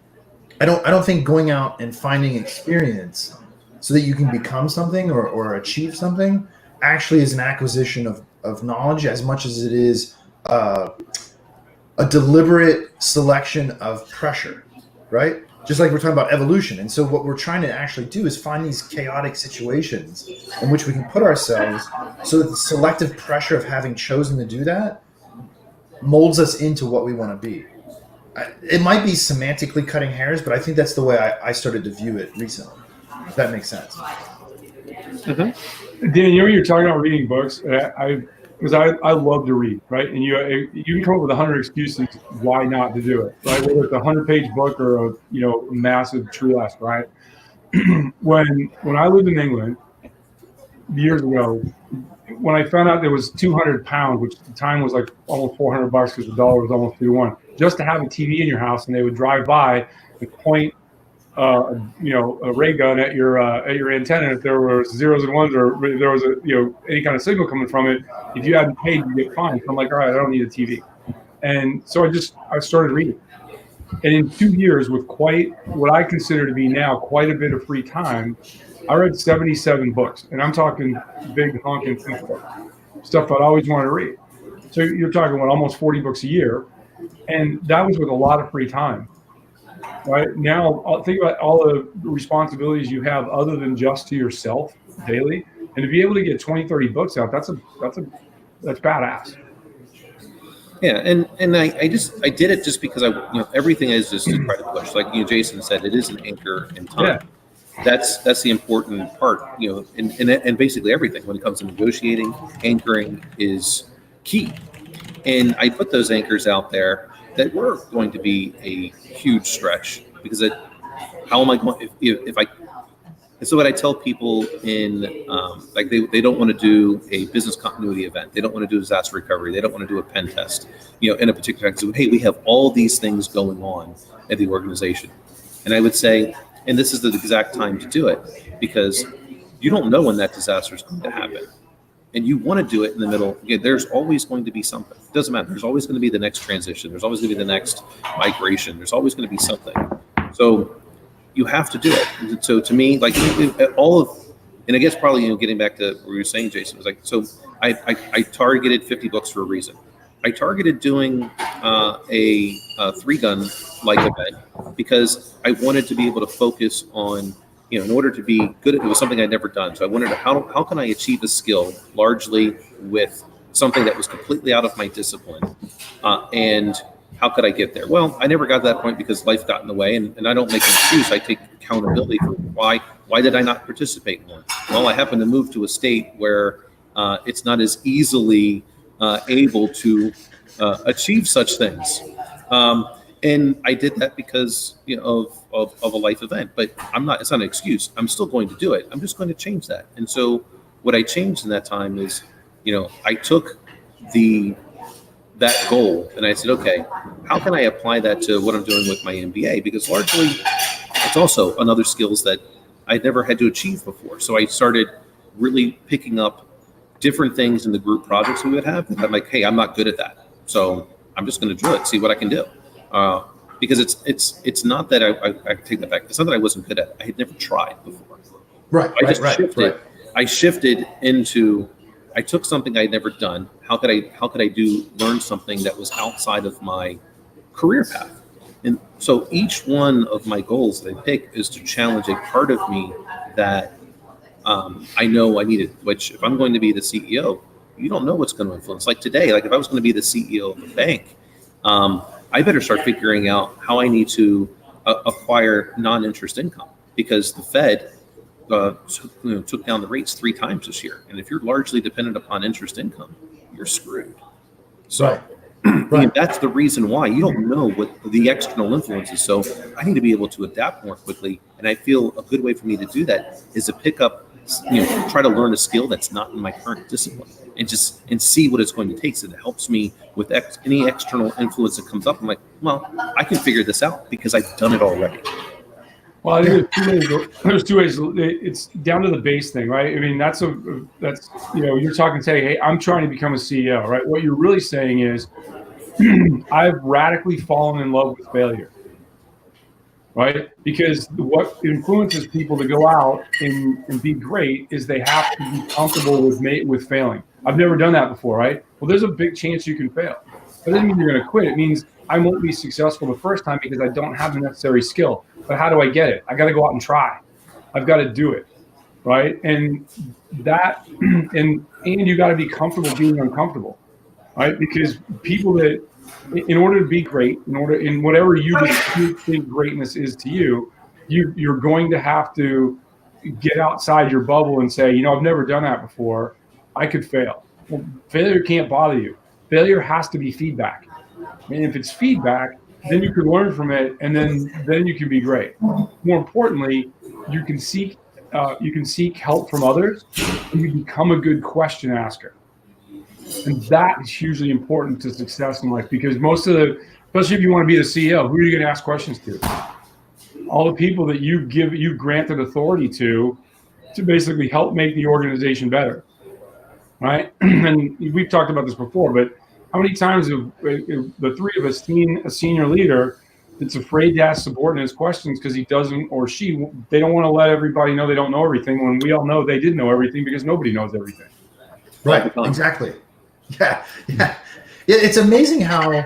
I don't think going out and finding experience so that you can become something or achieve something actually is an acquisition of knowledge as much as it is a deliberate selection of pressure, right? Just like we're talking about evolution. And so what we're trying to actually do is find these chaotic situations in which we can put ourselves so that the selective pressure of having chosen to do that molds us into what we want to be. It might be semantically cutting hairs, but I think that's the way I started to view it recently, if that makes sense. Mm-hmm. Dan, you know, you're talking about reading books. Because I love to read, right? And you can come up with 100 excuses why not to do it, right? Whether it's a 100-page book or a massive true list, right? When I lived in England years ago, when I found out there was 200 pounds, which at the time was like almost $400 because the dollar was almost 3-1, just to have a TV in your house, and they would drive by and point a ray gun at your antenna. If there were zeros and ones, or there was any kind of signal coming from it, if you hadn't paid, you get fined. So I'm like, all right, I don't need a TV. And so I started reading. And in 2 years, with quite what I consider to be now quite a bit of free time, I read 77 books, and I'm talking big honking thick books, stuff I'd always wanted to read. So you're talking about almost 40 books a year, and that was with a lot of free time. Right now, think about all the responsibilities you have other than just to yourself daily, and to be able to get 20, 30 books out, that's badass. Yeah, and I did it just because everything is just to try to push. Like Jason said, it is an anchor in time. Yeah. That's the important part. And basically everything when it comes to negotiating, anchoring is key. And I put those anchors out there that were going to be a huge stretch because how am I going if I? And so what I tell people in like they don't want to do a business continuity event, they don't want to do disaster recovery, they don't want to do a pen test, in a particular time. So hey, we have all these things going on at the organization, and I would say, and this is the exact time to do it because you don't know when that disaster is going to happen. And you want to do it in the middle. There's always going to be something. It doesn't matter. There's always going to be the next transition. There's always going to be the next migration. There's always going to be something. So you have to do it. So to me, like and I guess probably getting back to what you were saying, Jason, was like, so I targeted 50 books for a reason. I targeted doing a 3-gun like event because I wanted to be able to focus on. In order to be good at it, was something I'd never done. So I wondered how can I achieve a skill largely with something that was completely out of my discipline, and how could I get there? Well, I never got to that point because life got in the way, and I don't make an excuse. I take accountability for why did I not participate more? Well, I happen to move to a state where it's not as easily able to achieve such things. And I did that because of a life event, but it's not an excuse. I'm still going to do it. I'm just going to change that. And so what I changed in that time is, I took that goal and I said, okay, how can I apply that to what I'm doing with my MBA? Because largely it's also another skills that I'd never had to achieve before. So I started really picking up different things in the group projects we would have. And I'm like, hey, I'm not good at that. So I'm just going to do it, see what I can do. Because it's not that I take that back. It's not that I wasn't good at it. I had never tried before. Right. I shifted into. I took something I'd never done. How could I learn something that was outside of my career path? And so each one of my goals that I pick is to challenge a part of me that I know I need it, which if I'm going to be the CEO, you don't know what's going to influence. Like today, like if I was going to be the CEO of a bank, I better start figuring out how I need to acquire non-interest income, because the Fed took down the rates 3 times this year. And if you're largely dependent upon interest income, you're screwed. So Right. that's the reason why you don't know what the external influence is. So I need to be able to adapt more quickly. And I feel a good way for me to do that is to pick up, try to learn a skill that's not in my current discipline, and see what it's going to take. So it helps me with any external influence that comes up. I'm like, well, I can figure this out because I've done it already. Well, I think there's two ways. It's down to the base thing, right? I mean, that's you're talking saying, hey, I'm trying to become a CEO, right? What you're really saying is, I've radically fallen in love with failure, right? Because what influences people to go out and be great is they have to be comfortable with failing. I've never done that before, right? Well, there's a big chance you can fail. That doesn't mean you're going to quit. It means I won't be successful the first time because I don't have the necessary skill. But how do I get it? I got to go out and try. I've got to do it, right? And that, and you got to be comfortable being uncomfortable, right? Because people that, in order to be great, in whatever you think greatness is to you, you're going to have to get outside your bubble and say, I've never done that before. I could fail. Well, failure can't bother you. Failure has to be feedback. And if it's feedback, then you can learn from it, and then you can be great. More importantly, you can seek help from others, and you become a good question asker. And that is hugely important to success in life, because especially if you want to be the CEO, who are you going to ask questions to? All the people that you granted authority to basically help make the organization better, right? And we've talked about this before, but how many times have the three of us seen a senior leader that's afraid to ask subordinates questions because he doesn't, or they don't want to let everybody know they don't know everything, when we all know they did know everything, because nobody knows everything. Right. Exactly. Yeah. It's amazing how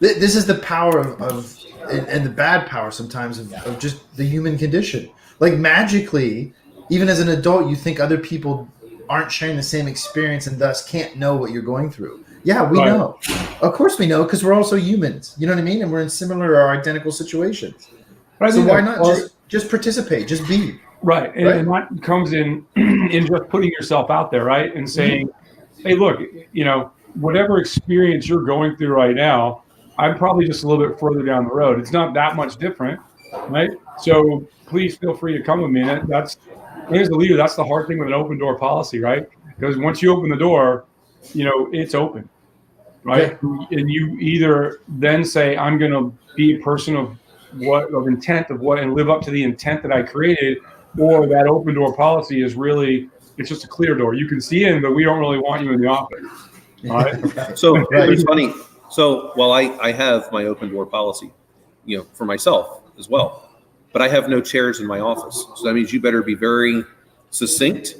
this is the power of and the bad power sometimes of just the human condition. Like magically, even as an adult, you think other people aren't sharing the same experience and thus can't know what you're going through. Yeah, we know. Of course we know, because we're also humans. You know what I mean? And we're in similar or identical situations. So why not just participate, just be? Right. And that comes in just putting yourself out there, right? And saying, hey, look, whatever experience you're going through right now, I'm probably just a little bit further down the road. It's not that much different, right? So please feel free to come with me. And as a leader, that's the hard thing with an open door policy, right? Because once you open the door, it's open, right? Yeah. And you either then say, I'm going to be a person of intent and live up to the intent that I created, or that open door policy is really, it's just a clear door. You can see in, but we don't really want you in the office. All right. So it's funny. So while I have my open door policy, for myself as well, but I have no chairs in my office. So that means you better be very succinct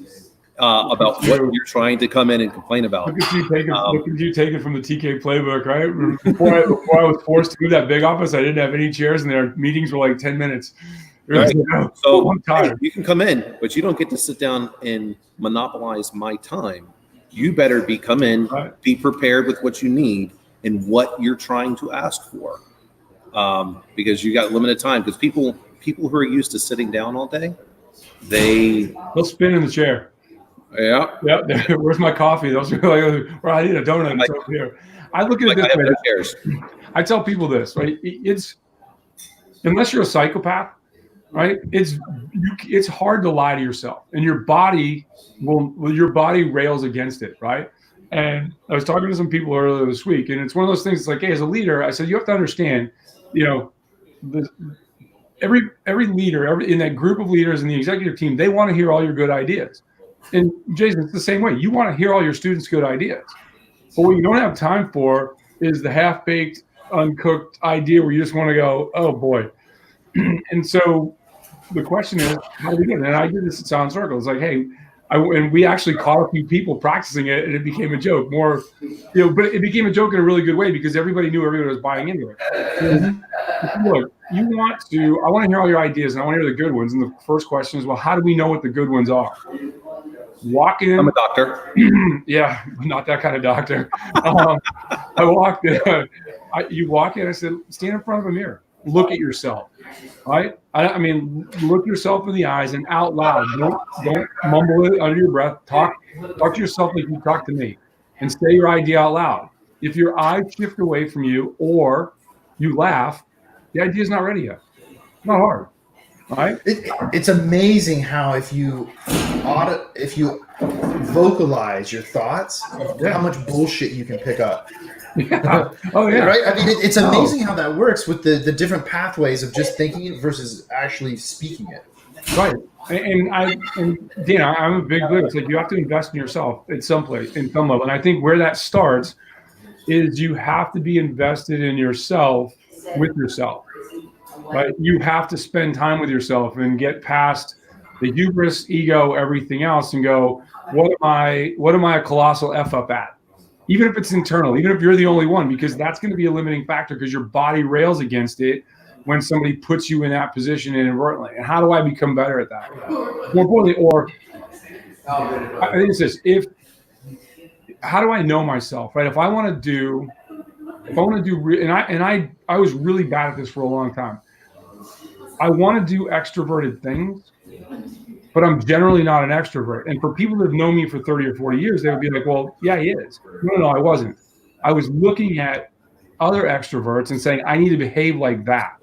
about what you're trying to come in and complain about. Look at you take it from the TK playbook, right? Before I was forced to do that big office, I didn't have any chairs, and their meetings were like 10 minutes. Right. So I'm tired. You can come in, but you don't get to sit down and monopolize my time. You better come in, be prepared with what you need and what you're trying to ask for, because you got limited time. Because people who are used to sitting down all day, they'll spin in the chair. Yeah. Where's my coffee? Those are like, I need a donut. It's over here. I look at it this way. Chairs. I tell people this, right? It's, unless you're a psychopath, right? It's hard to lie to yourself, and your body rails against it, right? And I was talking to some people earlier this week, and it's one of those things. It's like, hey, as a leader, I said, you have to understand, every leader, in that group of leaders in the executive team, they want to hear all your good ideas. And Jason, it's the same way. You want to hear all your students' good ideas. But what you don't have time for is the half-baked, uncooked idea where you just want to go, oh boy. And so the question is, how do we get it? And I did this at Sound Circle. It's like, hey, and we actually caught a few people practicing it, and it became a joke. But it became a joke in a really good way, because everybody knew everybody was buying into it. Look, I want to hear all your ideas and I want to hear the good ones. And the first question is, well, how do we know what the good ones are? Walk in. I'm a doctor. Yeah, not that kind of doctor. I walked in. You walk in. I said, stand in front of a mirror. Look at yourself. Right? I mean, look yourself in the eyes and out loud. Don't mumble it under your breath. Talk to yourself like you talk to me, and say your idea out loud. If your eyes shift away from you or you laugh, the idea is not ready yet. Not hard. Right? It's amazing how if you vocalize your thoughts, how much bullshit you can pick up. Yeah. Oh yeah. Right. I mean, it's amazing how that works with the different pathways of just thinking it versus actually speaking it. Right. And Dan, I'm a big believer. It's like you have to invest in yourself at some place, in some level. And I think where that starts is you have to be invested in yourself with yourself. Right? You have to spend time with yourself and get past the hubris, ego, everything else, and go, what am I a colossal F up at? Even if it's internal, even if you're the only one, because that's going to be a limiting factor because your body rails against it when somebody puts you in that position inadvertently. And how do I become better at that? More importantly, or I think it's this: how do I know myself? Right? If I want to do, I was really bad at this for a long time. I want to do extroverted things, but I'm generally not an extrovert. And for people that have known me for 30 or 40 years, they would be like, well, yeah, he is. No, I wasn't. I was looking at other extroverts and saying, I need to behave like that.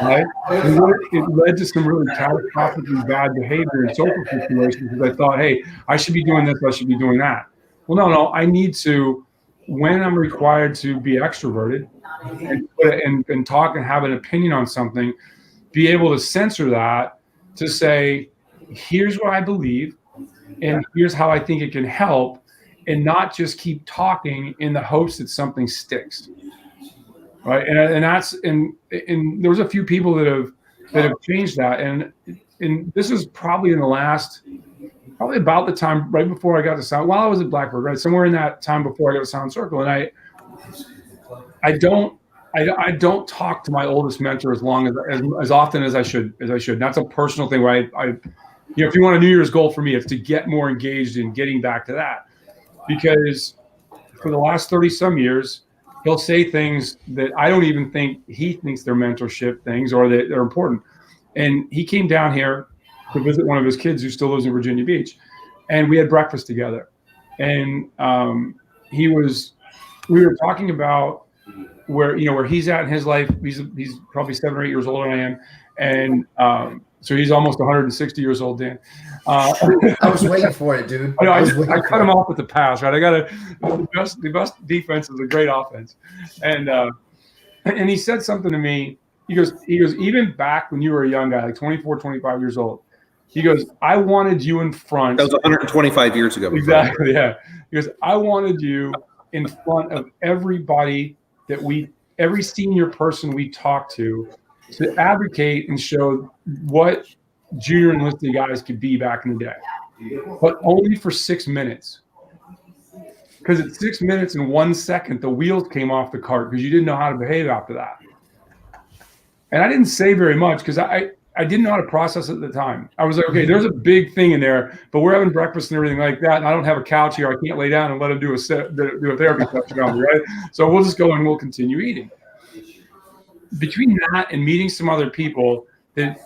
Right? And it led to some really catastrophically bad behavior in social situations because I thought, hey, I should be doing this, I should be doing that. Well, no, I need to, when I'm required to be extroverted and talk and have an opinion on something, be able to censor that to say, here's what I believe, and here's how I think it can help, and not just keep talking in the hopes that something sticks. Right. And that's and there was a few people that have changed that. And this is probably probably about the time right before I got to Sound, while I was at Blackbird, right? Somewhere in that time before I got to Sound Circle. And I don't talk to my oldest mentor as often as I should. And that's a personal thing where if you want a New Year's goal for me, it's to get more engaged in getting back to that. Because for the last 30 some years, he'll say things that I don't even think he thinks they're mentorship things or that they're important. And he came down here to visit one of his kids who still lives in Virginia Beach. And we had breakfast together. And we were talking about where he's at in his life. He's probably 7 or 8 years older than I am. And so he's almost 160 years old, Dan. I was waiting for it, dude. I know. I cut him off with the pass, right? The best defense is a great offense. And he said something to me. He goes, even back when you were a young guy, like 24, 25 years old, he goes, I wanted you in front. That was 125 years ago. Exactly, yeah. He goes, I wanted you in front of everybody every senior person we talked to advocate and show what junior enlisted guys could be back in the day, but only for 6 minutes. Because at 6 minutes and 1 second, the wheels came off the cart because you didn't know how to behave after that. And I didn't say very much because I didn't know how to process it at the time. I was like, okay, there's a big thing in there, but we're having breakfast and everything like that, and I don't have a couch here. I can't lay down and let him do a therapy session on me, right? So we'll just go and we'll continue eating. Between that and meeting some other people that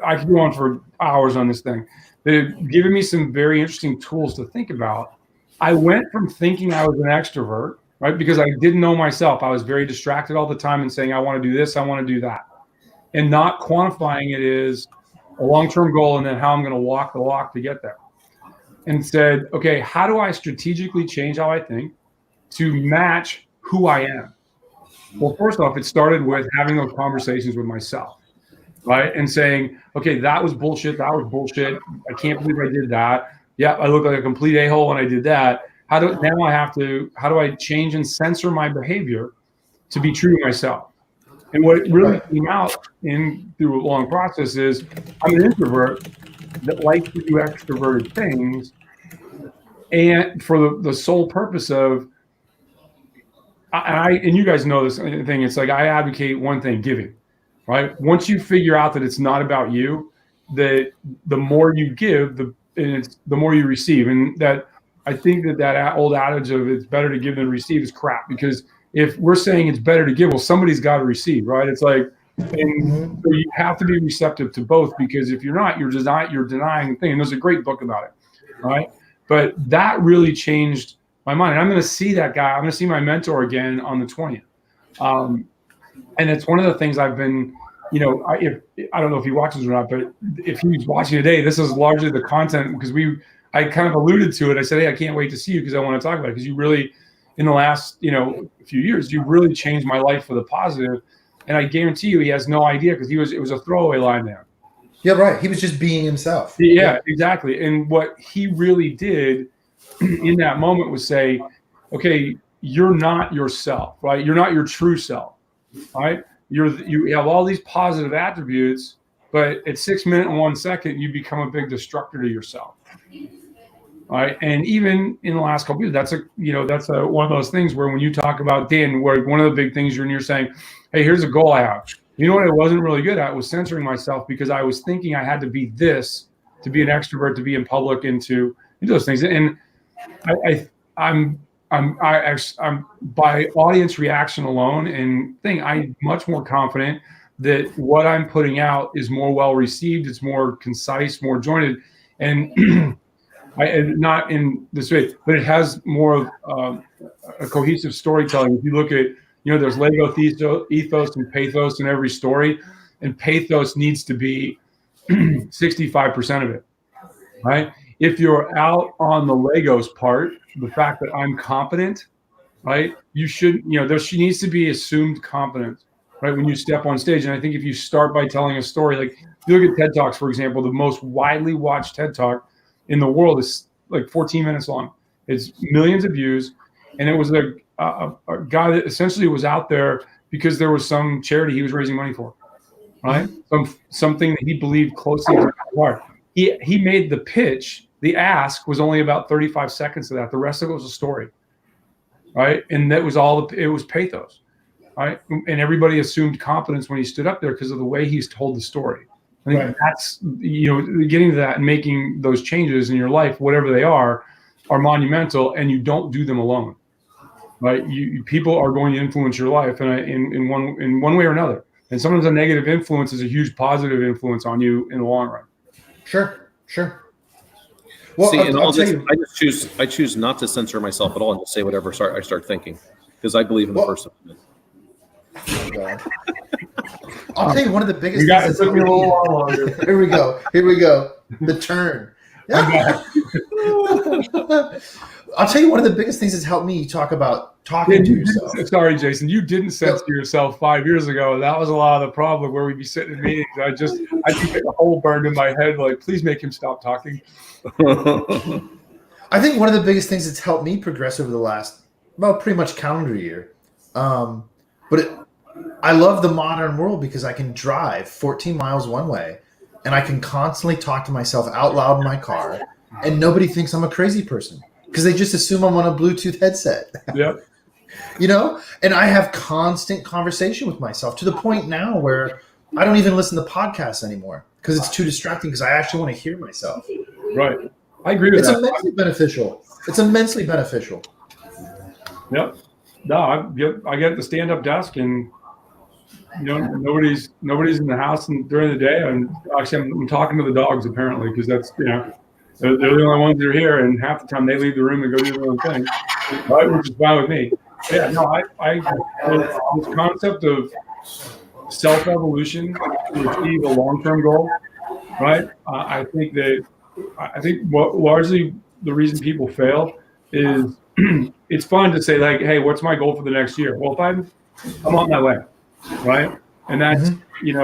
I could go on for hours on this thing, they've given me some very interesting tools to think about. I went from thinking I was an extrovert, right? Because I didn't know myself. I was very distracted all the time and saying, I want to do this, I want to do that. And not quantifying it as a long-term goal and then how I'm going to walk the walk to get there. And said, okay, how do I strategically change how I think to match who I am? Well, first off, it started with having those conversations with myself, right? And saying, okay, that was bullshit. That was bullshit. I can't believe I did that. Yeah, I look like a complete a-hole when I did that. How do I change and censor my behavior to be true to myself? And what really came out through a long process is I'm an introvert that likes to do extroverted things, and for the sole purpose of and you guys know this thing. It's like I advocate one thing: giving. Right. Once you figure out that it's not about you, that the more you give, the more you receive, and that I think that old adage of it's better to give than receive is crap. Because if we're saying it's better to give, well, somebody's got to receive, right? It's like, and so you have to be receptive to both, because if you're not, you're denying the thing. And there's a great book about it, right? But that really changed my mind. And I'm going to see that guy. I'm going to see my mentor again on the 20th. And it's one of the things I've been, I don't know if he watches or not, but if he's watching today, this is largely the content, because I kind of alluded to it. I said, hey, I can't wait to see you because I want to talk about it, because you really, in the last, few years, you really changed my life for the positive. And I guarantee you, he has no idea, because it was a throwaway line there. Yeah, right. He was just being himself. Yeah, exactly. And what he really did in that moment was say, okay, you're not yourself, right? You're not your true self, right? You have all these positive attributes, but at 6 minutes and 1 second, you become a big destructor to yourself. All right. And even in the last couple of years, that's one of those things where when you talk about Dan, where one of the big things you're saying, hey, here's a goal I have. You know what I wasn't really good at was censoring myself, because I was thinking I had to be this to be an extrovert, to be in public, and to do those things. And I'm by audience reaction alone and thing, I'm much more confident that what I'm putting out is more well received. It's more concise, more jointed, and not in this way, but it has more of a cohesive storytelling. If you look at, there's Lego ethos and pathos in every story, and pathos needs to be 65% of it, right? If you're out on the Legos part, the fact that I'm competent, right? You should, there needs to be assumed competence, right? When you step on stage. And I think if you start by telling a story, like if you look at TED Talks, for example, the most widely watched TED Talk in the world is like 14 minutes long. It's millions of views. And it was a guy that essentially was out there because there was some charity he was raising money for, right? Something that he believed closely to his heart. He made the pitch. The ask was only about 35 seconds of that. The rest of it was a story, right? And that was it was pathos, right? And everybody assumed competence when he stood up there because of the way he's told the story. I think that's, getting to that and making those changes in your life, whatever they are monumental, and you don't do them alone, right? People are going to influence your life in one way or another. And sometimes a negative influence is a huge positive influence on you in the long run. Sure. Well, see, in all this, I choose not to censor myself at all and just say whatever I start thinking, because I believe in the First Amendment. I'll tell you one of the biggest things. Here we go. The turn. I'll tell you one of the biggest things that's helped me talk about talking to yourself. Sorry, Jason, you didn't censor yourself 5 years ago. That was a lot of the problem where we'd be sitting in meetings. I just get a hole burned in my head, like, please make him stop talking. I think one of the biggest things that's helped me progress over the last, pretty much calendar year. I love the modern world because I can drive 14 miles one way, and I can constantly talk to myself out loud in my car, and nobody thinks I'm a crazy person because they just assume I'm on a Bluetooth headset. Yep. And I have constant conversation with myself to the point now where I don't even listen to podcasts anymore because it's too distracting, because I actually want to hear myself. Right. I agree with that. It's immensely beneficial. Yep. No, I get the stand-up desk, and nobody's in the house and during the day. I'm talking to the dogs apparently, because that's they're the only ones that are here, and half the time they leave the room and go do their own thing, right? Which is fine with me. Yeah, no, this concept of self-evolution to achieve a long-term goal, right? I think what largely the reason people fail is it's fun to say, like, hey, what's my goal for the next year? Well, if I'm on my way, right? And that's, you've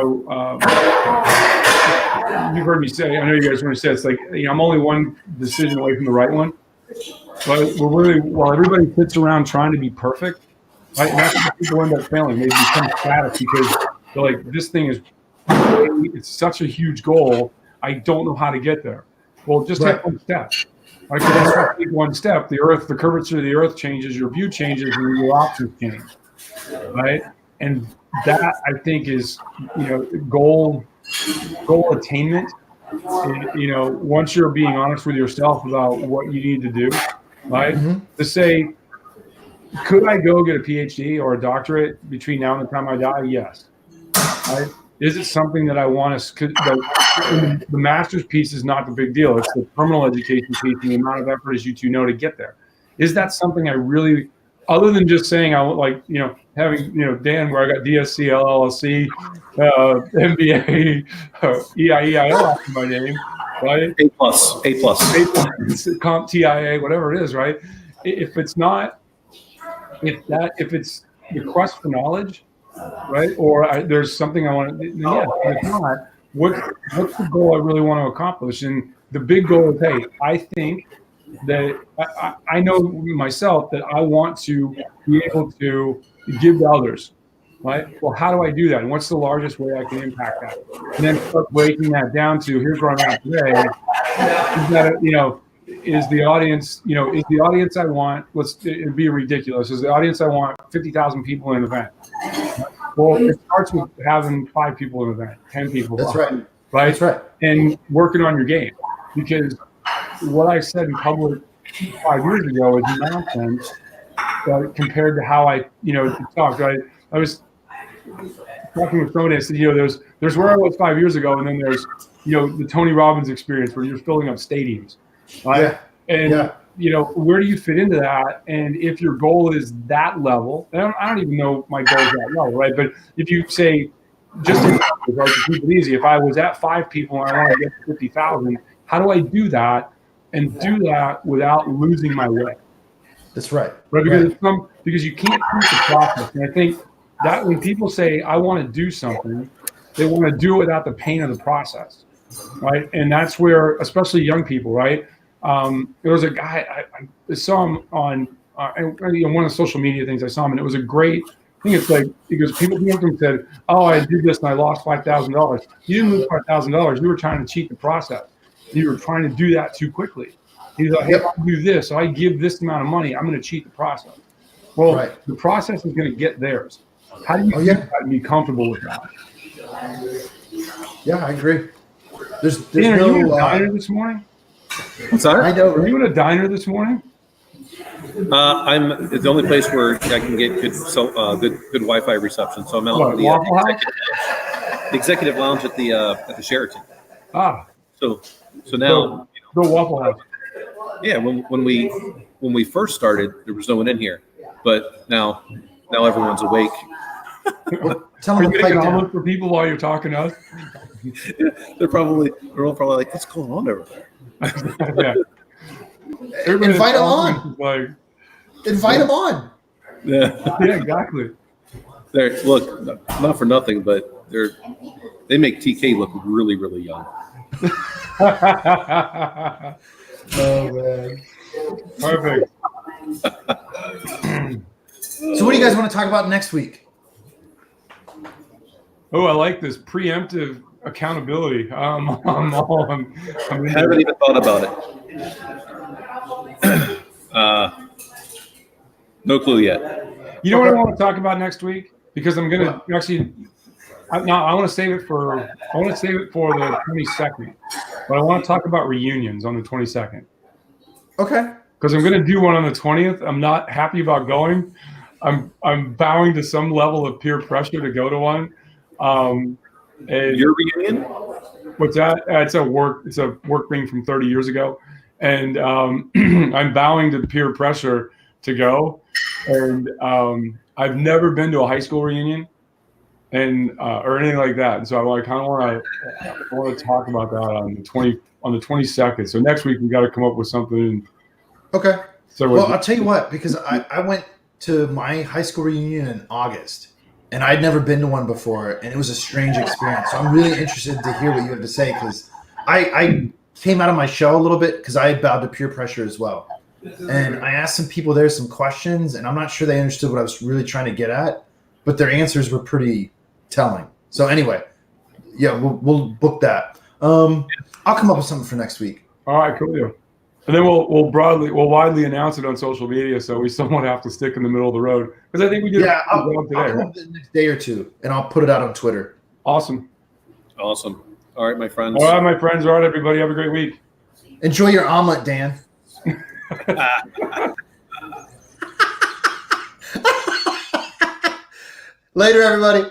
heard me say, I know you guys heard me say, it's like, I'm only one decision away from the right one. But while everybody sits around trying to be perfect, right? And that's why people end up failing. They become static because they're like, this thing it's such a huge goal. I don't know how to get there. Well, just take one step. Like, if you take one step, the curvature of the earth changes, your view changes, and your options change, right? And that, I think, is, goal attainment. Once you're being honest with yourself about what you need to do, right? Mm-hmm. To say, could I go get a PhD or a doctorate between now and the time I die? Yes. Right? Is it something that I want to? The master's piece is not the big deal. It's the terminal education piece and the amount of effort, as you two know, to get there. Is that something I really, other than just saying I would like, having, Dan, where I got DSC, LLC, MBA, EIEIO after my name, right? A plus, comp TIA, whatever it is, right? If it's not, if it's the quest for knowledge, right? Or there's something I want to, yeah, if not, what's the goal I really want to accomplish? And the big goal is, hey, I think that I know myself that I want to be able to give to others, right? Well, how do I do that? And what's the largest way I can impact that? And then start breaking that down to, here's where I'm at today. Is that, is the audience, is the audience I want, it'd be ridiculous. Is the audience I want 50,000 people in an event? Well, it starts with having 5 people in an event, 10 people. That's right. Right? That's right. And working on your game. Because what I said in public 5 years ago is nonsense compared to how I, talked. Right? I was talking with somebody. I said, there's where I was 5 years ago, and then there's, the Tony Robbins experience where you're filling up stadiums, right? Yeah. And where do you fit into that? And if your goal is that level, and I don't even know my goal is that level, right? But if you say, just to keep it easy, if I was at 5 people and I want to get to 50,000, how do I do that and do that without losing my way? That's right. Right? Because you can't teach the process. And I think that when people say, I want to do something, they want to do it without the pain of the process, right? And that's where, especially young people, right? There was a guy, I saw him on one of the social media things. I saw him, and it was a great thing. It's like, because people came up to him and said, oh, I did this and I lost $5,000. You didn't lose $5,000. You were trying to cheat the process. You were trying to do that too quickly. He's like, hey, if I do this, so I give this amount of money, I'm going to cheat the process. Well, The process is going to get theirs. How do you do that and be comfortable with that? Yeah, I agree. There's Dan, no. Are you in a diner this morning? What's that? I know. Are you in a diner this morning? It's the only place where I can get good Wi-Fi reception. So I'm out in the executive lounge at the Sheraton. So now the Waffle House. Yeah, when we first started, there was no one in here, but now everyone's awake. Tell Are them you getting an omelet for people while you're talking to us? They're all probably like, what's going on over there? Yeah. Invite them on. Invite them on. Yeah. Yeah, exactly. Look, not for nothing, but they make TK look really, really young. Oh man. Perfect. So what do you guys want to talk about next week? Oh, I like this preemptive accountability. I haven't even thought about it. No clue yet. You know what I want to talk about next week? Because I'm gonna actually. I want to save it for the 22nd, but I want to talk about reunions on the 22nd. Okay. Because I'm going to do one on the 20th. I'm not happy about going. I'm bowing to some level of peer pressure to go to one. And your reunion? What's that? It's a work thing from 30 years ago, and I'm bowing to peer pressure to go. And I've never been to a high school reunion, and or anything like that. And so I kind of want to talk about that on the 22nd. So next week we got to come up with something. Okay. So well, I'll tell you what, because I went to my high school reunion in August, and I'd never been to one before, and it was a strange experience. So I'm really interested to hear what you have to say, because I came out of my shell a little bit because I had bowed to peer pressure as well. And I asked some people there some questions, and I'm not sure they understood what I was really trying to get at, but their answers were pretty telling. So anyway, yeah, we'll book that. I'll come up with something for next week. All right, cool. And then we'll widely announce it on social media, so we somewhat have to stick in the middle of the road. Because I think we did Yeah, a good job today. I'll come Right? up the next day or two, and I'll put it out on Twitter. Awesome. Awesome. All right, my friends. All right, my friends. All right, everybody. Have a great week. Enjoy your omelet, Dan. Later, everybody.